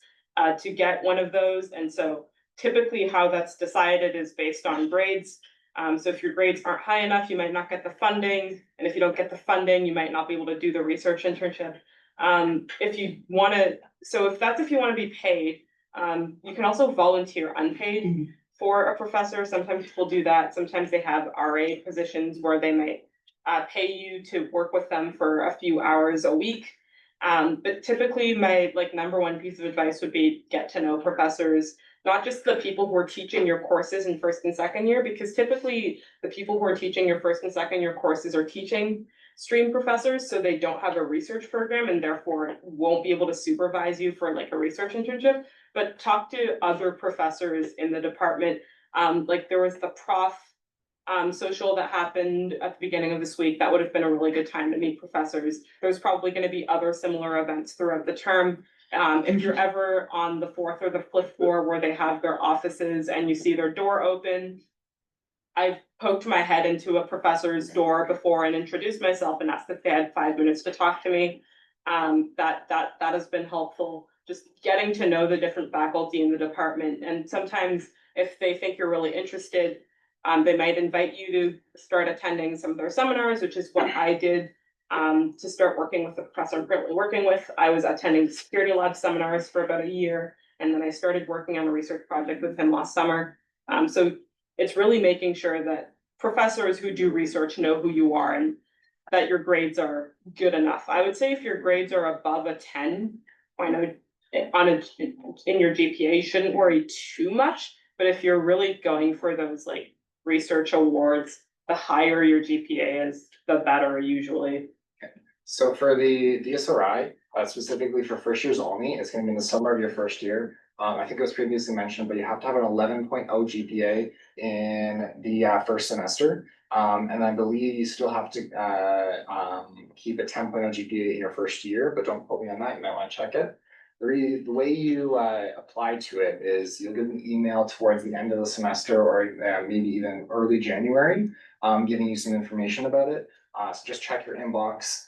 to get one of those, and so typically how that's decided is based on grades. So if your grades aren't high enough, you might not get the funding, and if you don't get the funding, you might not be able to do the research internship. If you want to be paid, you can also volunteer unpaid for a professor. Sometimes people do that. Sometimes they have RA positions where they might pay you to work with them for a few hours a week. But typically my number one piece of advice would be get to know professors, not just the people who are teaching your courses in first and second year, because typically the people who are teaching your first and second year courses are teaching stream professors, so they don't have a research program and therefore won't be able to supervise you for like a research internship. But talk to other professors in the department. There was the prof social that happened at the beginning of this week. That would have been a really good time to meet professors. There's probably going to be other similar events throughout the term. If you're ever on the 4th or the 5th floor where they have their offices and you see their door open, I've poked my head into a professor's door before and introduced myself and asked if they had 5 minutes to talk to me. That has been helpful, just getting to know the different faculty in the department. And sometimes if they think you're really interested, they might invite you to start attending some of their seminars, which is what I did. To start working with the professor I'm currently working with. I was attending the Security Lab seminars for about a year, and then I started working on a research project with him last summer. So it's really making sure that professors who do research know who you are and that your grades are good enough. I would say if your grades are above a 10 in your GPA, you shouldn't worry too much. But if you're really going for those like research awards, the higher your GPA is, the better usually. So for the DSRI, specifically for first years only, it's going to be in the summer of your first year. I think it was previously mentioned, but you have to have an 11.0 GPA in the first semester. And I believe you still have to keep a 10.0 GPA in your first year, but don't quote me on that. You might want to check it. The way you apply to it is you'll get an email towards the end of the semester or maybe even early January, giving you some information about it. So just check your inbox.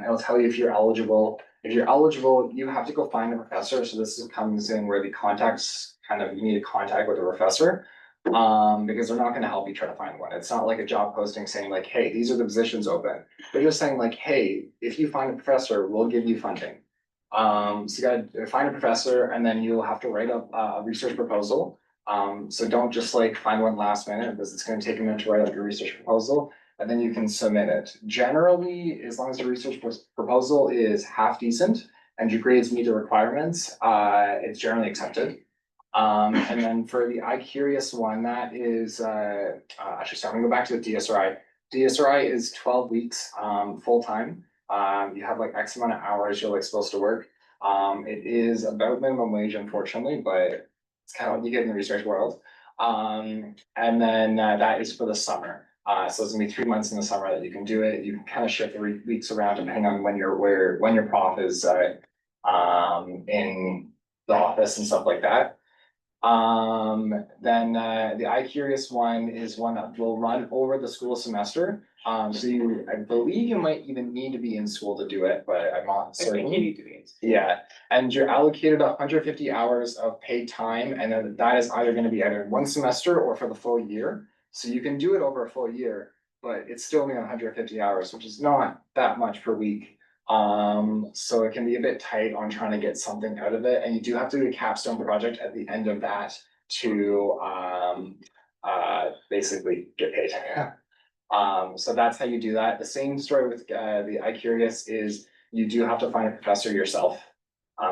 It'll tell you if you're eligible. If you're eligible, you have to go find a professor, so comes in where the contacts, kind of, you need to contact with a professor. Because they're not gonna help you try to find one. It's not like a job posting saying like, hey, these are the positions open. They're just saying like, hey, if you find a professor, we'll give you funding. So you gotta find a professor and then you'll have to write up a research proposal. So don't just like find one last minute because it's gonna take a minute to write up your research proposal and then you can submit it. Generally, as long as the research proposal is half decent and your grades meet the requirements, it's generally accepted. And then for the iCurious one, that is, actually, sorry, I'm gonna go back to the DSRI. DSRI is 12 weeks, full-time. You have like X amount of hours you're like supposed to work. It is about minimum wage, unfortunately, but it's kind of what you get in the research world. And then, that is for the summer. So it's gonna be 3 months in the summer that you can do it. You can kind of shift the weeks around depending on when your prof is, in the office and stuff like that. Then the iCurious one is one that will run over the school semester. So I believe you might even need to be in school to do it, but I'm not I think certain. you need to be. Yeah, and you're allocated 150 hours of paid time, and then that is either gonna be either one semester or for the full year. So you can do it over a full year, but it's still only 150 hours, which is not that much per week. So it can be a bit tight on trying to get something out of it, and you do have to do a capstone project at the end of that to basically get paid. So that's how you do that. The same story with the iCurious is you do have to find a professor yourself.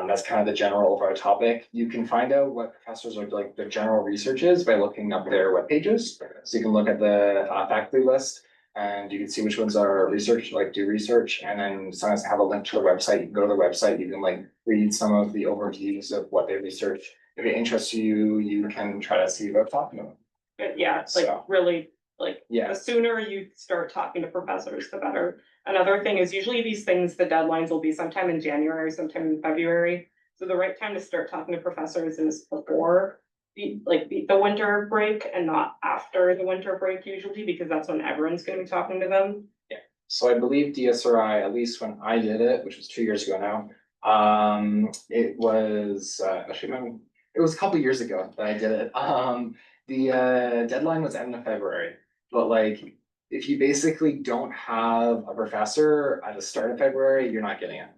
That's kind of the general overall topic. You can find out what professors are like the general research is by looking up their web pages. So you can look at the faculty list and you can see which ones are research, like do research, and then sometimes have a link to a website. You can go to the website, you can like read some of the overviews of what they research. If it interests you, you can try to see about talking to them. But yeah, it's like So. really, like, Yeah. the sooner you start talking to professors, the better. Another thing is usually these things, the deadlines will be sometime in January, sometime in February. So the right time to start talking to professors is before the winter break and not after the winter break usually, because that's when everyone's gonna be talking to them. So I believe DSRI, at least when I did it, which was 2 years ago now, it was, it was a couple years ago that I did it. The deadline was end of February, but like, if you basically don't have a professor at the start of February, you're not getting it.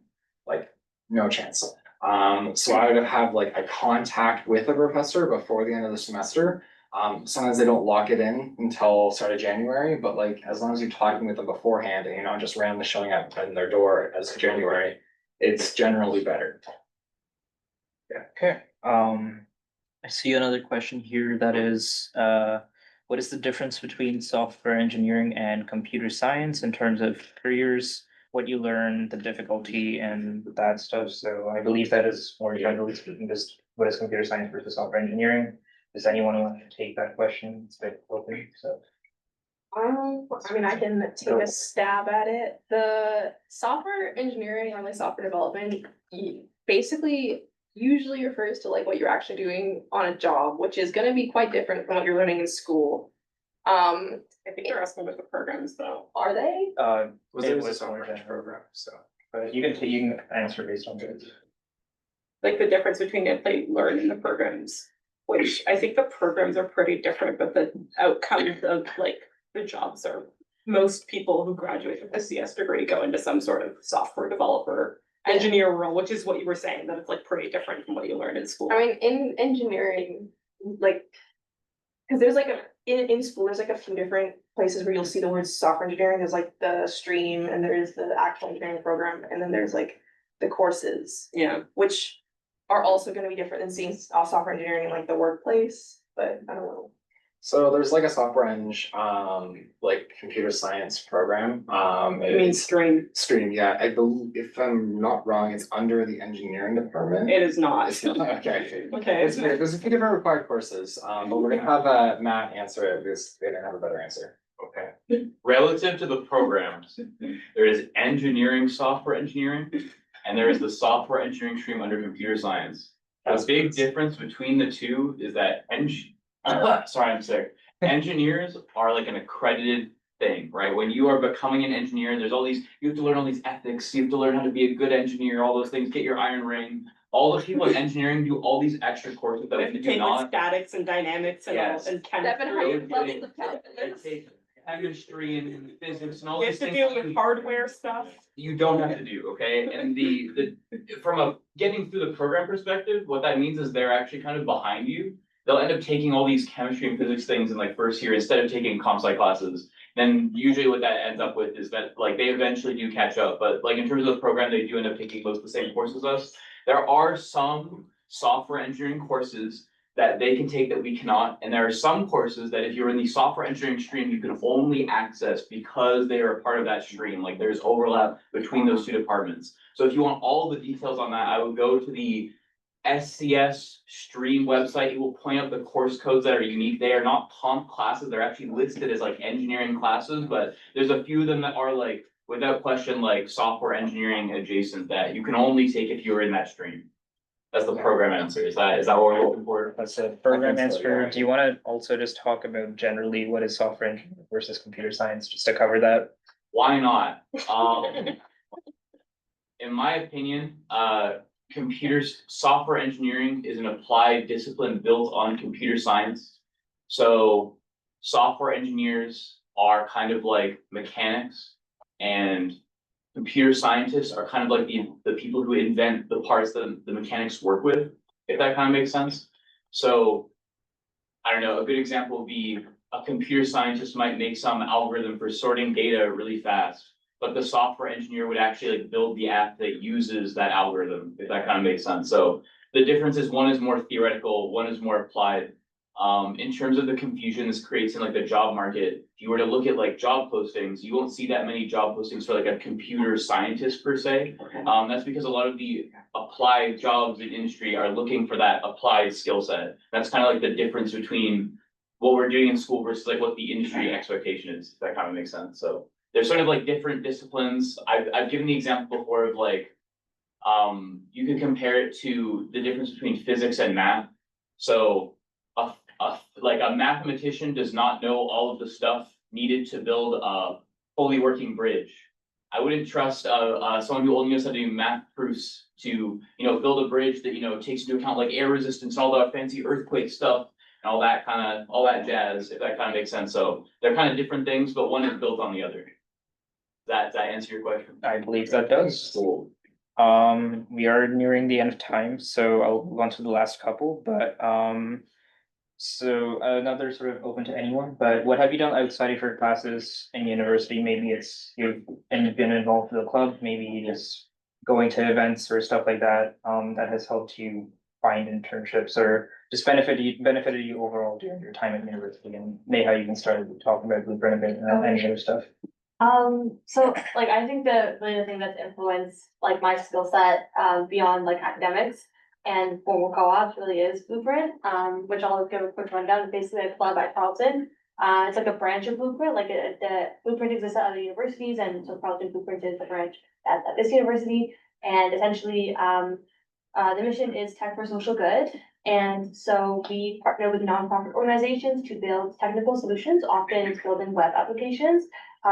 Like, no chance. So I would have like a contact with a professor before the end of the semester. Sometimes they don't lock it in until start of January, but like as long as you're talking with them beforehand and you're not just randomly showing up in their door as of January, it's generally better. Okay, I see another question here that is, what is the difference between software engineering and computer science in terms of careers? What you learn, the difficulty and that stuff, so I believe that is more generally speaking, just what is computer science versus software engineering? Does anyone want to take that question? It's a bit open, so. I mean, I can take a stab at it. The software engineering or like software development, basically usually refers to like what you're actually doing on a job, which is gonna be quite different from what you're learning in school. I think they're asking about the programs though. Are they? Was It there was a software more general. program, so. But you can answer based on this. Like the difference between if they learn in the programs, which I think the programs are pretty different, but the outcomes of like the jobs are. Most people who graduate with a CS degree go into some sort of software developer, engineer role, which is what you were saying, that it's like pretty different from what you learned in school. I mean, in engineering, like, cause there's like in school, there's like a few different places where you'll see the word software engineering. There's like the stream and there's the actual engineering program, and then there's like the courses, Yeah, which are also gonna be different than seeing software engineering in like the workplace, but I don't know. So there's like a software like computer science program, I mean, stream, Stream, yeah, I believe, if I'm not wrong, it's under the engineering department. it is not. It's not, okay. Okay. There's a few different required courses, but we're gonna have Matt answer it because they don't have a better answer. Okay, relative to the programs, there is engineering, software engineering, and there is the software engineering stream under computer science. The big difference between the two is that sorry, I'm sick. Engineers are like an accredited thing, right? When you are becoming an engineer, there's all these, you have to learn all these ethics, you have to learn how to be a good engineer, all those things, get your iron ring. All the people in engineering do all these extra courses that We if have you to do take like not. statics and dynamics and all, Yes. and Seven chemistry. hundred levels of They calculus. take chemistry and physics and all We these have to things. deal with hardware stuff. You don't have to do, okay? And from a getting through the program perspective, what that means is they're actually kind of behind you. They'll end up taking all these chemistry and physics things in like first year instead of taking comp sci classes. Then usually what that ends up with is that like they eventually do catch up, but like in terms of the program, they do end up taking most of the same courses as us. There are some software engineering courses that they can take that we cannot, and there are some courses that if you're in the software engineering stream, you can only access because they are a part of that stream, like there's overlap between those two departments. So if you want all the details on that, I would go to the SCS stream website. It will point out the course codes that are unique. They are not comp classes, they're actually listed as like engineering classes, but there's a few of them that are like, without question, like software engineering adjacent that you can only take if you're in that stream. That's the program answer. Is that what we're looking for? That's a program I think so, answer. yeah. Do you wanna also just talk about generally what is software engineering versus computer science, just to cover that? Why not? In my opinion, software engineering is an applied discipline built on computer science. So software engineers are kind of like mechanics, and computer scientists are kind of like the people who invent the parts that the mechanics work with, if that kind of makes sense. So I don't know, a good example would be a computer scientist might make some algorithm for sorting data really fast, but the software engineer would actually like build the app that uses that algorithm, if that kind of makes sense. So the difference is one is more theoretical, one is more applied. In terms of the confusion this creates in like the job market, if you were to look at like job postings, you won't see that many job postings for like a computer scientist per se. That's because a lot of the applied jobs in industry are looking for that applied skill set. That's kind of like the difference between what we're doing in school versus like what the industry expectation is, if that kind of makes sense. So there's sort of like different disciplines. I've given the example before of like, you could compare it to the difference between physics and math. So like a mathematician does not know all of the stuff needed to build a fully working bridge. I wouldn't trust someone who only knows how to do math proofs to, build a bridge that, takes into account like air resistance, all the fancy earthquake stuff and all that jazz, if that kind of makes sense. So they're kind of different things, but one is built on the other. Does that answer your question? I believe that does. Cool. We are nearing the end of time, so I'll move on to the last couple, but so another sort of open to anyone, but what have you done outside of your classes in university? Maybe it's you've been involved with the club, maybe just going to events or stuff like that, that has helped you find internships or just benefited you overall during your time at university, and Neha, you can start talking about Blueprint a bit and any other stuff. So like I think the thing that's influenced like my skill set beyond like academics and formal co-ops really is Blueprint, which I'll give a quick rundown. Basically, a club at Carleton. It's like a branch of Blueprint, like the Blueprint exists at other universities, and so Carleton Blueprint is the branch at this university. And essentially, the mission is tech for social good. And so we partner with nonprofit organizations to build technical solutions, often building web applications,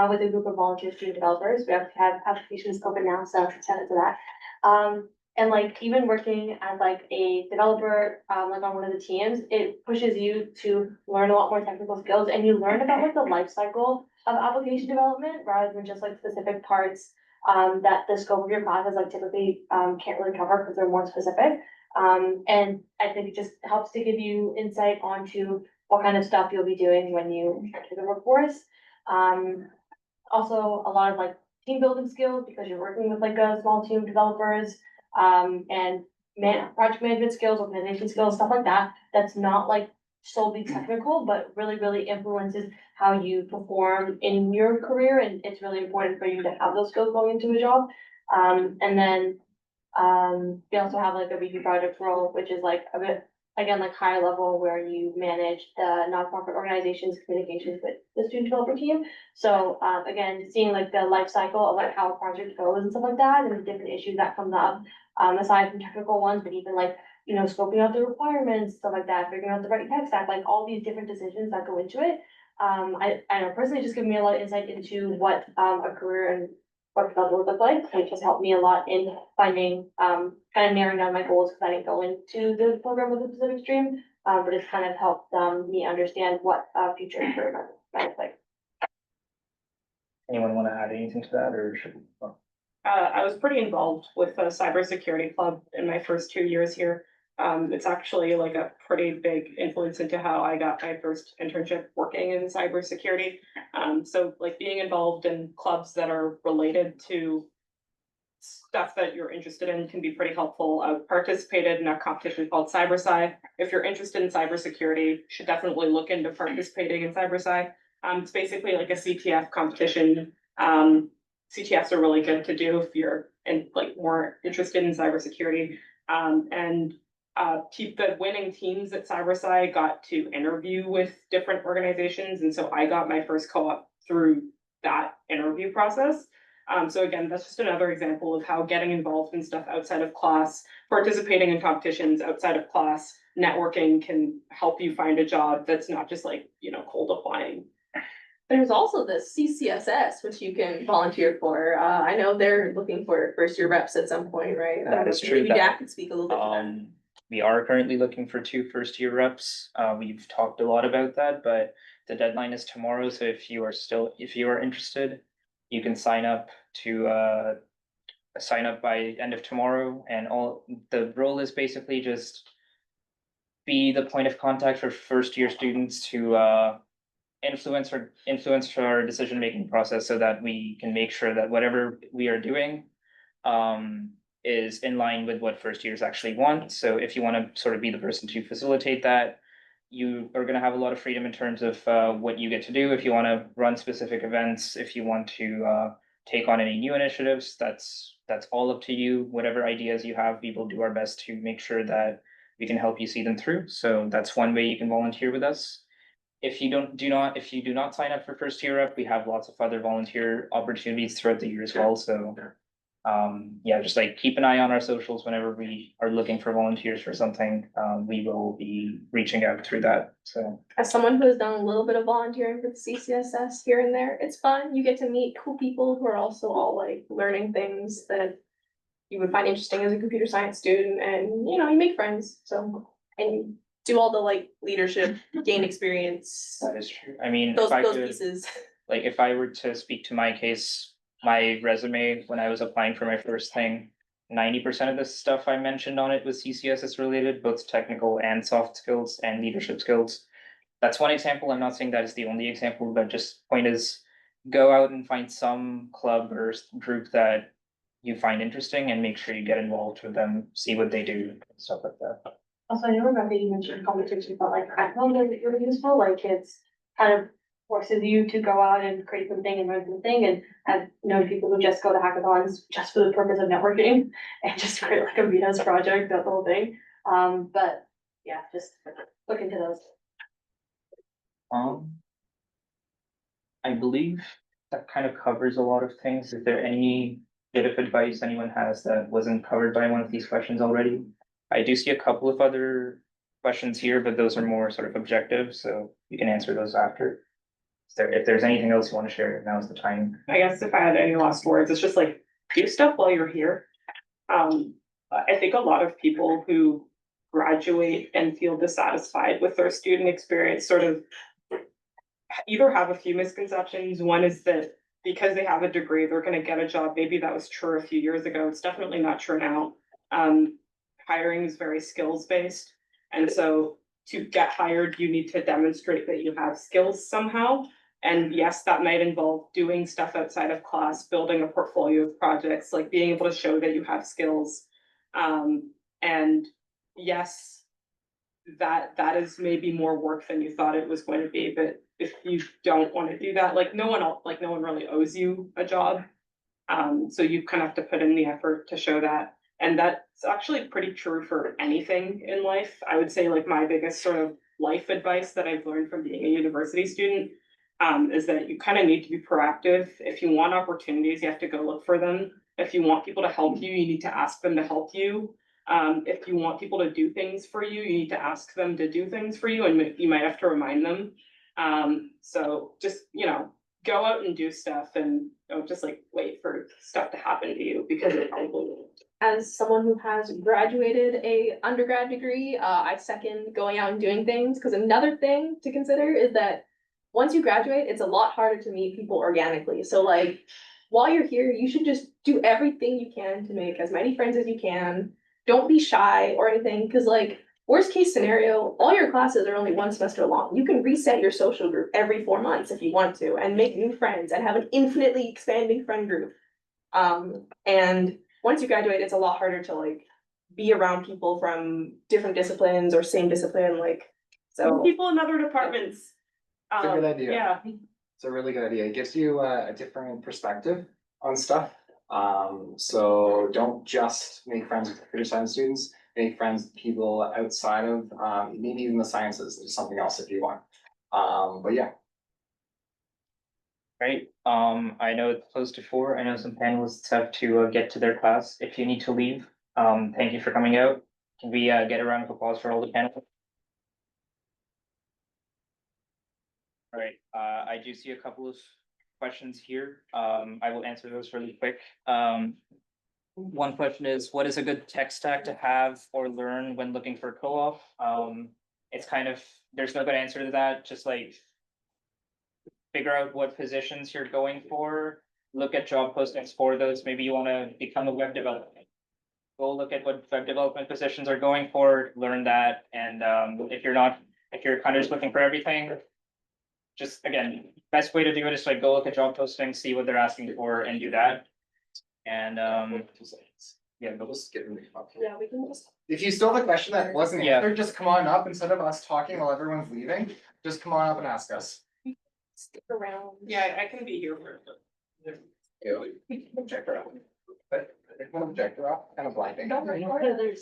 with a group of volunteer student developers. We have to have applications open now, so shout out to that. And like even working as like a developer, like on one of the teams, it pushes you to learn a lot more technical skills, and you learn about like the life cycle of application development rather than just like specific parts that the scope of your classes like typically can't really cover because they're more specific. And I think it just helps to give you insight onto what kind of stuff you'll be doing when you enter the workforce. Also a lot of like team building skills because you're working with like a small team of developers, and project management skills, organization skills, stuff like that. That's not like solely technical, but really, really influences how you perform in your career. And it's really important for you to have those skills going into a job. And then we also have like a VP project role, which is like a bit, again, like higher level where you manage the nonprofit organization's communications with the student developer team. So, again, seeing like the life cycle of like how a project goes and stuff like that, and the different issues that comes up, aside from technical ones, but even like, scoping out the requirements, stuff like that, figuring out the right tech stack, like all these different decisions that go into it. I know personally just given me a lot of insight into what, a career and what that would look like, which has helped me a lot in finding, kind of narrowing down my goals, because I didn't go into the program with a specific stream. But it's kind of helped, me understand what, future career might look like. Anyone wanna add anything to that, or should? I was pretty involved with the cybersecurity club in my first 2 years here. It's actually like a pretty big influence into how I got my first internship working in cybersecurity. So like being involved in clubs that are related to stuff that you're interested in can be pretty helpful. I've participated in a competition called CyberSci. If you're interested in cybersecurity, you should definitely look into participating in CyberSci. It's basically like a CTF competition. CTFs are really good to do if you're like more interested in cybersecurity. The winning teams at CyberSci got to interview with different organizations, and so I got my first co-op through that interview process. So again, that's just another example of how getting involved in stuff outside of class, participating in competitions outside of class, networking can help you find a job that's not just like, cold applying. There's also the CCSS, which you can volunteer for. I know they're looking for first year reps at some point, right? That is true. Maybe Jack could speak a little bit to that. We are currently looking for 2 first-year reps. We've talked a lot about that, but the deadline is tomorrow, so if you are interested, you can sign up by end of tomorrow, and the role is basically just be the point of contact for first-year students to influence our decision-making process so that we can make sure that whatever we are doing is in line with what first years actually want. So if you want to sort of be the person to facilitate that, you are gonna have a lot of freedom in terms of what you get to do. If you want to run specific events, if you want to take on any new initiatives, that's all up to you. Whatever ideas you have, we will do our best to make sure that we can help you see them through. So that's one way you can volunteer with us. If you do not sign up for first year rep, we have lots of other volunteer opportunities throughout the year as well, so. Yeah, just like keep an eye on our socials whenever we are looking for volunteers for something, we will be reaching out through that, so. As someone who has done a little bit of volunteering for the CCSS here and there, it's fun. You get to meet cool people who are also all like learning things that you would find interesting as a computer science student, and you make friends, so, and do all the like leadership, gain experience, That is true, I mean, those if I those could, pieces. like, if I were to speak to my case, my resume, when I was applying for my first thing, 90% of the stuff I mentioned on it was CCSS related, both technical and soft skills and leadership skills. That's one example. I'm not saying that is the only example, but just point is, go out and find some club or group that you find interesting and make sure you get involved with them, see what they do, stuff like that. Also, I know remember you mentioned competition, but like, I found that really useful, like it's kind of forces you to go out and create something and learn something, and I've known people who just go to hackathons just for the purpose of networking and just create like a Vito's project, that whole thing. But yeah, just look into those. I believe that kind of covers a lot of things. Is there any bit of advice anyone has that wasn't covered by one of these questions already? I do see a couple of other questions here, but those are more sort of objective, so you can answer those after. If there's anything else you want to share, now's the time. I guess if I had any last words, it's just like, do stuff while you're here. I think a lot of people who graduate and feel dissatisfied with their student experience sort of either have a few misconceptions. One is that because they have a degree, they're gonna get a job. Maybe that was true a few years ago. It's definitely not true now. Hiring is very skills based. And so to get hired, you need to demonstrate that you have skills somehow. And yes, that might involve doing stuff outside of class, building a portfolio of projects, like being able to show that you have skills. And yes, that is maybe more work than you thought it was going to be, but if you don't want to do that, no one really owes you a job. So you kind of have to put in the effort to show that. And that's actually pretty true for anything in life. I would say like my biggest sort of life advice that I've learned from being a university student is that you kind of need to be proactive. If you want opportunities, you have to go look for them. If you want people to help you, you need to ask them to help you. If you want people to do things for you, you need to ask them to do things for you, and you might have to remind them. So just, go out and do stuff and don't just like wait for stuff to happen to you because it probably won't. As someone who has graduated a undergrad degree, I second going out and doing things, because another thing to consider is that once you graduate, it's a lot harder to meet people organically. So like, while you're here, you should just do everything you can to make as many friends as you can. Don't be shy or anything, because like, worst case scenario, all your classes are only one semester long. You can reset your social group every 4 months if you want to, and make new friends and have an infinitely expanding friend group. And once you graduate, it's a lot harder to like be around people from different disciplines or same discipline, like, so. People in other departments. It's a good idea. Yeah, It's a really good idea. It gives you a different perspective on stuff. So don't just make friends with computer science students, make friends with people outside of, maybe even the sciences, there's something else if you want. But yeah, Right, I know it's close to 4. I know some panelists have to get to their class. If you need to leave, thank you for coming out. Can we get a round of applause for all the panelists? All right, I do see a couple of questions here. I will answer those really quick. One question is, what is a good tech stack to have or learn when looking for co-op? It's kind of, there's no good answer to that, just like figure out what positions you're going for, look at job postings for those. Maybe you want to become a web developer. Go look at what web development positions are going for, learn that, and if you're kind of just looking for everything, just again, best way to do it is like go look at job postings, see what they're asking for, and do that. And yeah, but let's get really fun. Yeah, we can just. If you still have a question that wasn't Yeah. answered, just come on up instead of us talking while everyone's leaving. Just come on up and ask us. Stick around. yeah, I can be here for. Projector off. But projector off, kind of blinding. Don't record.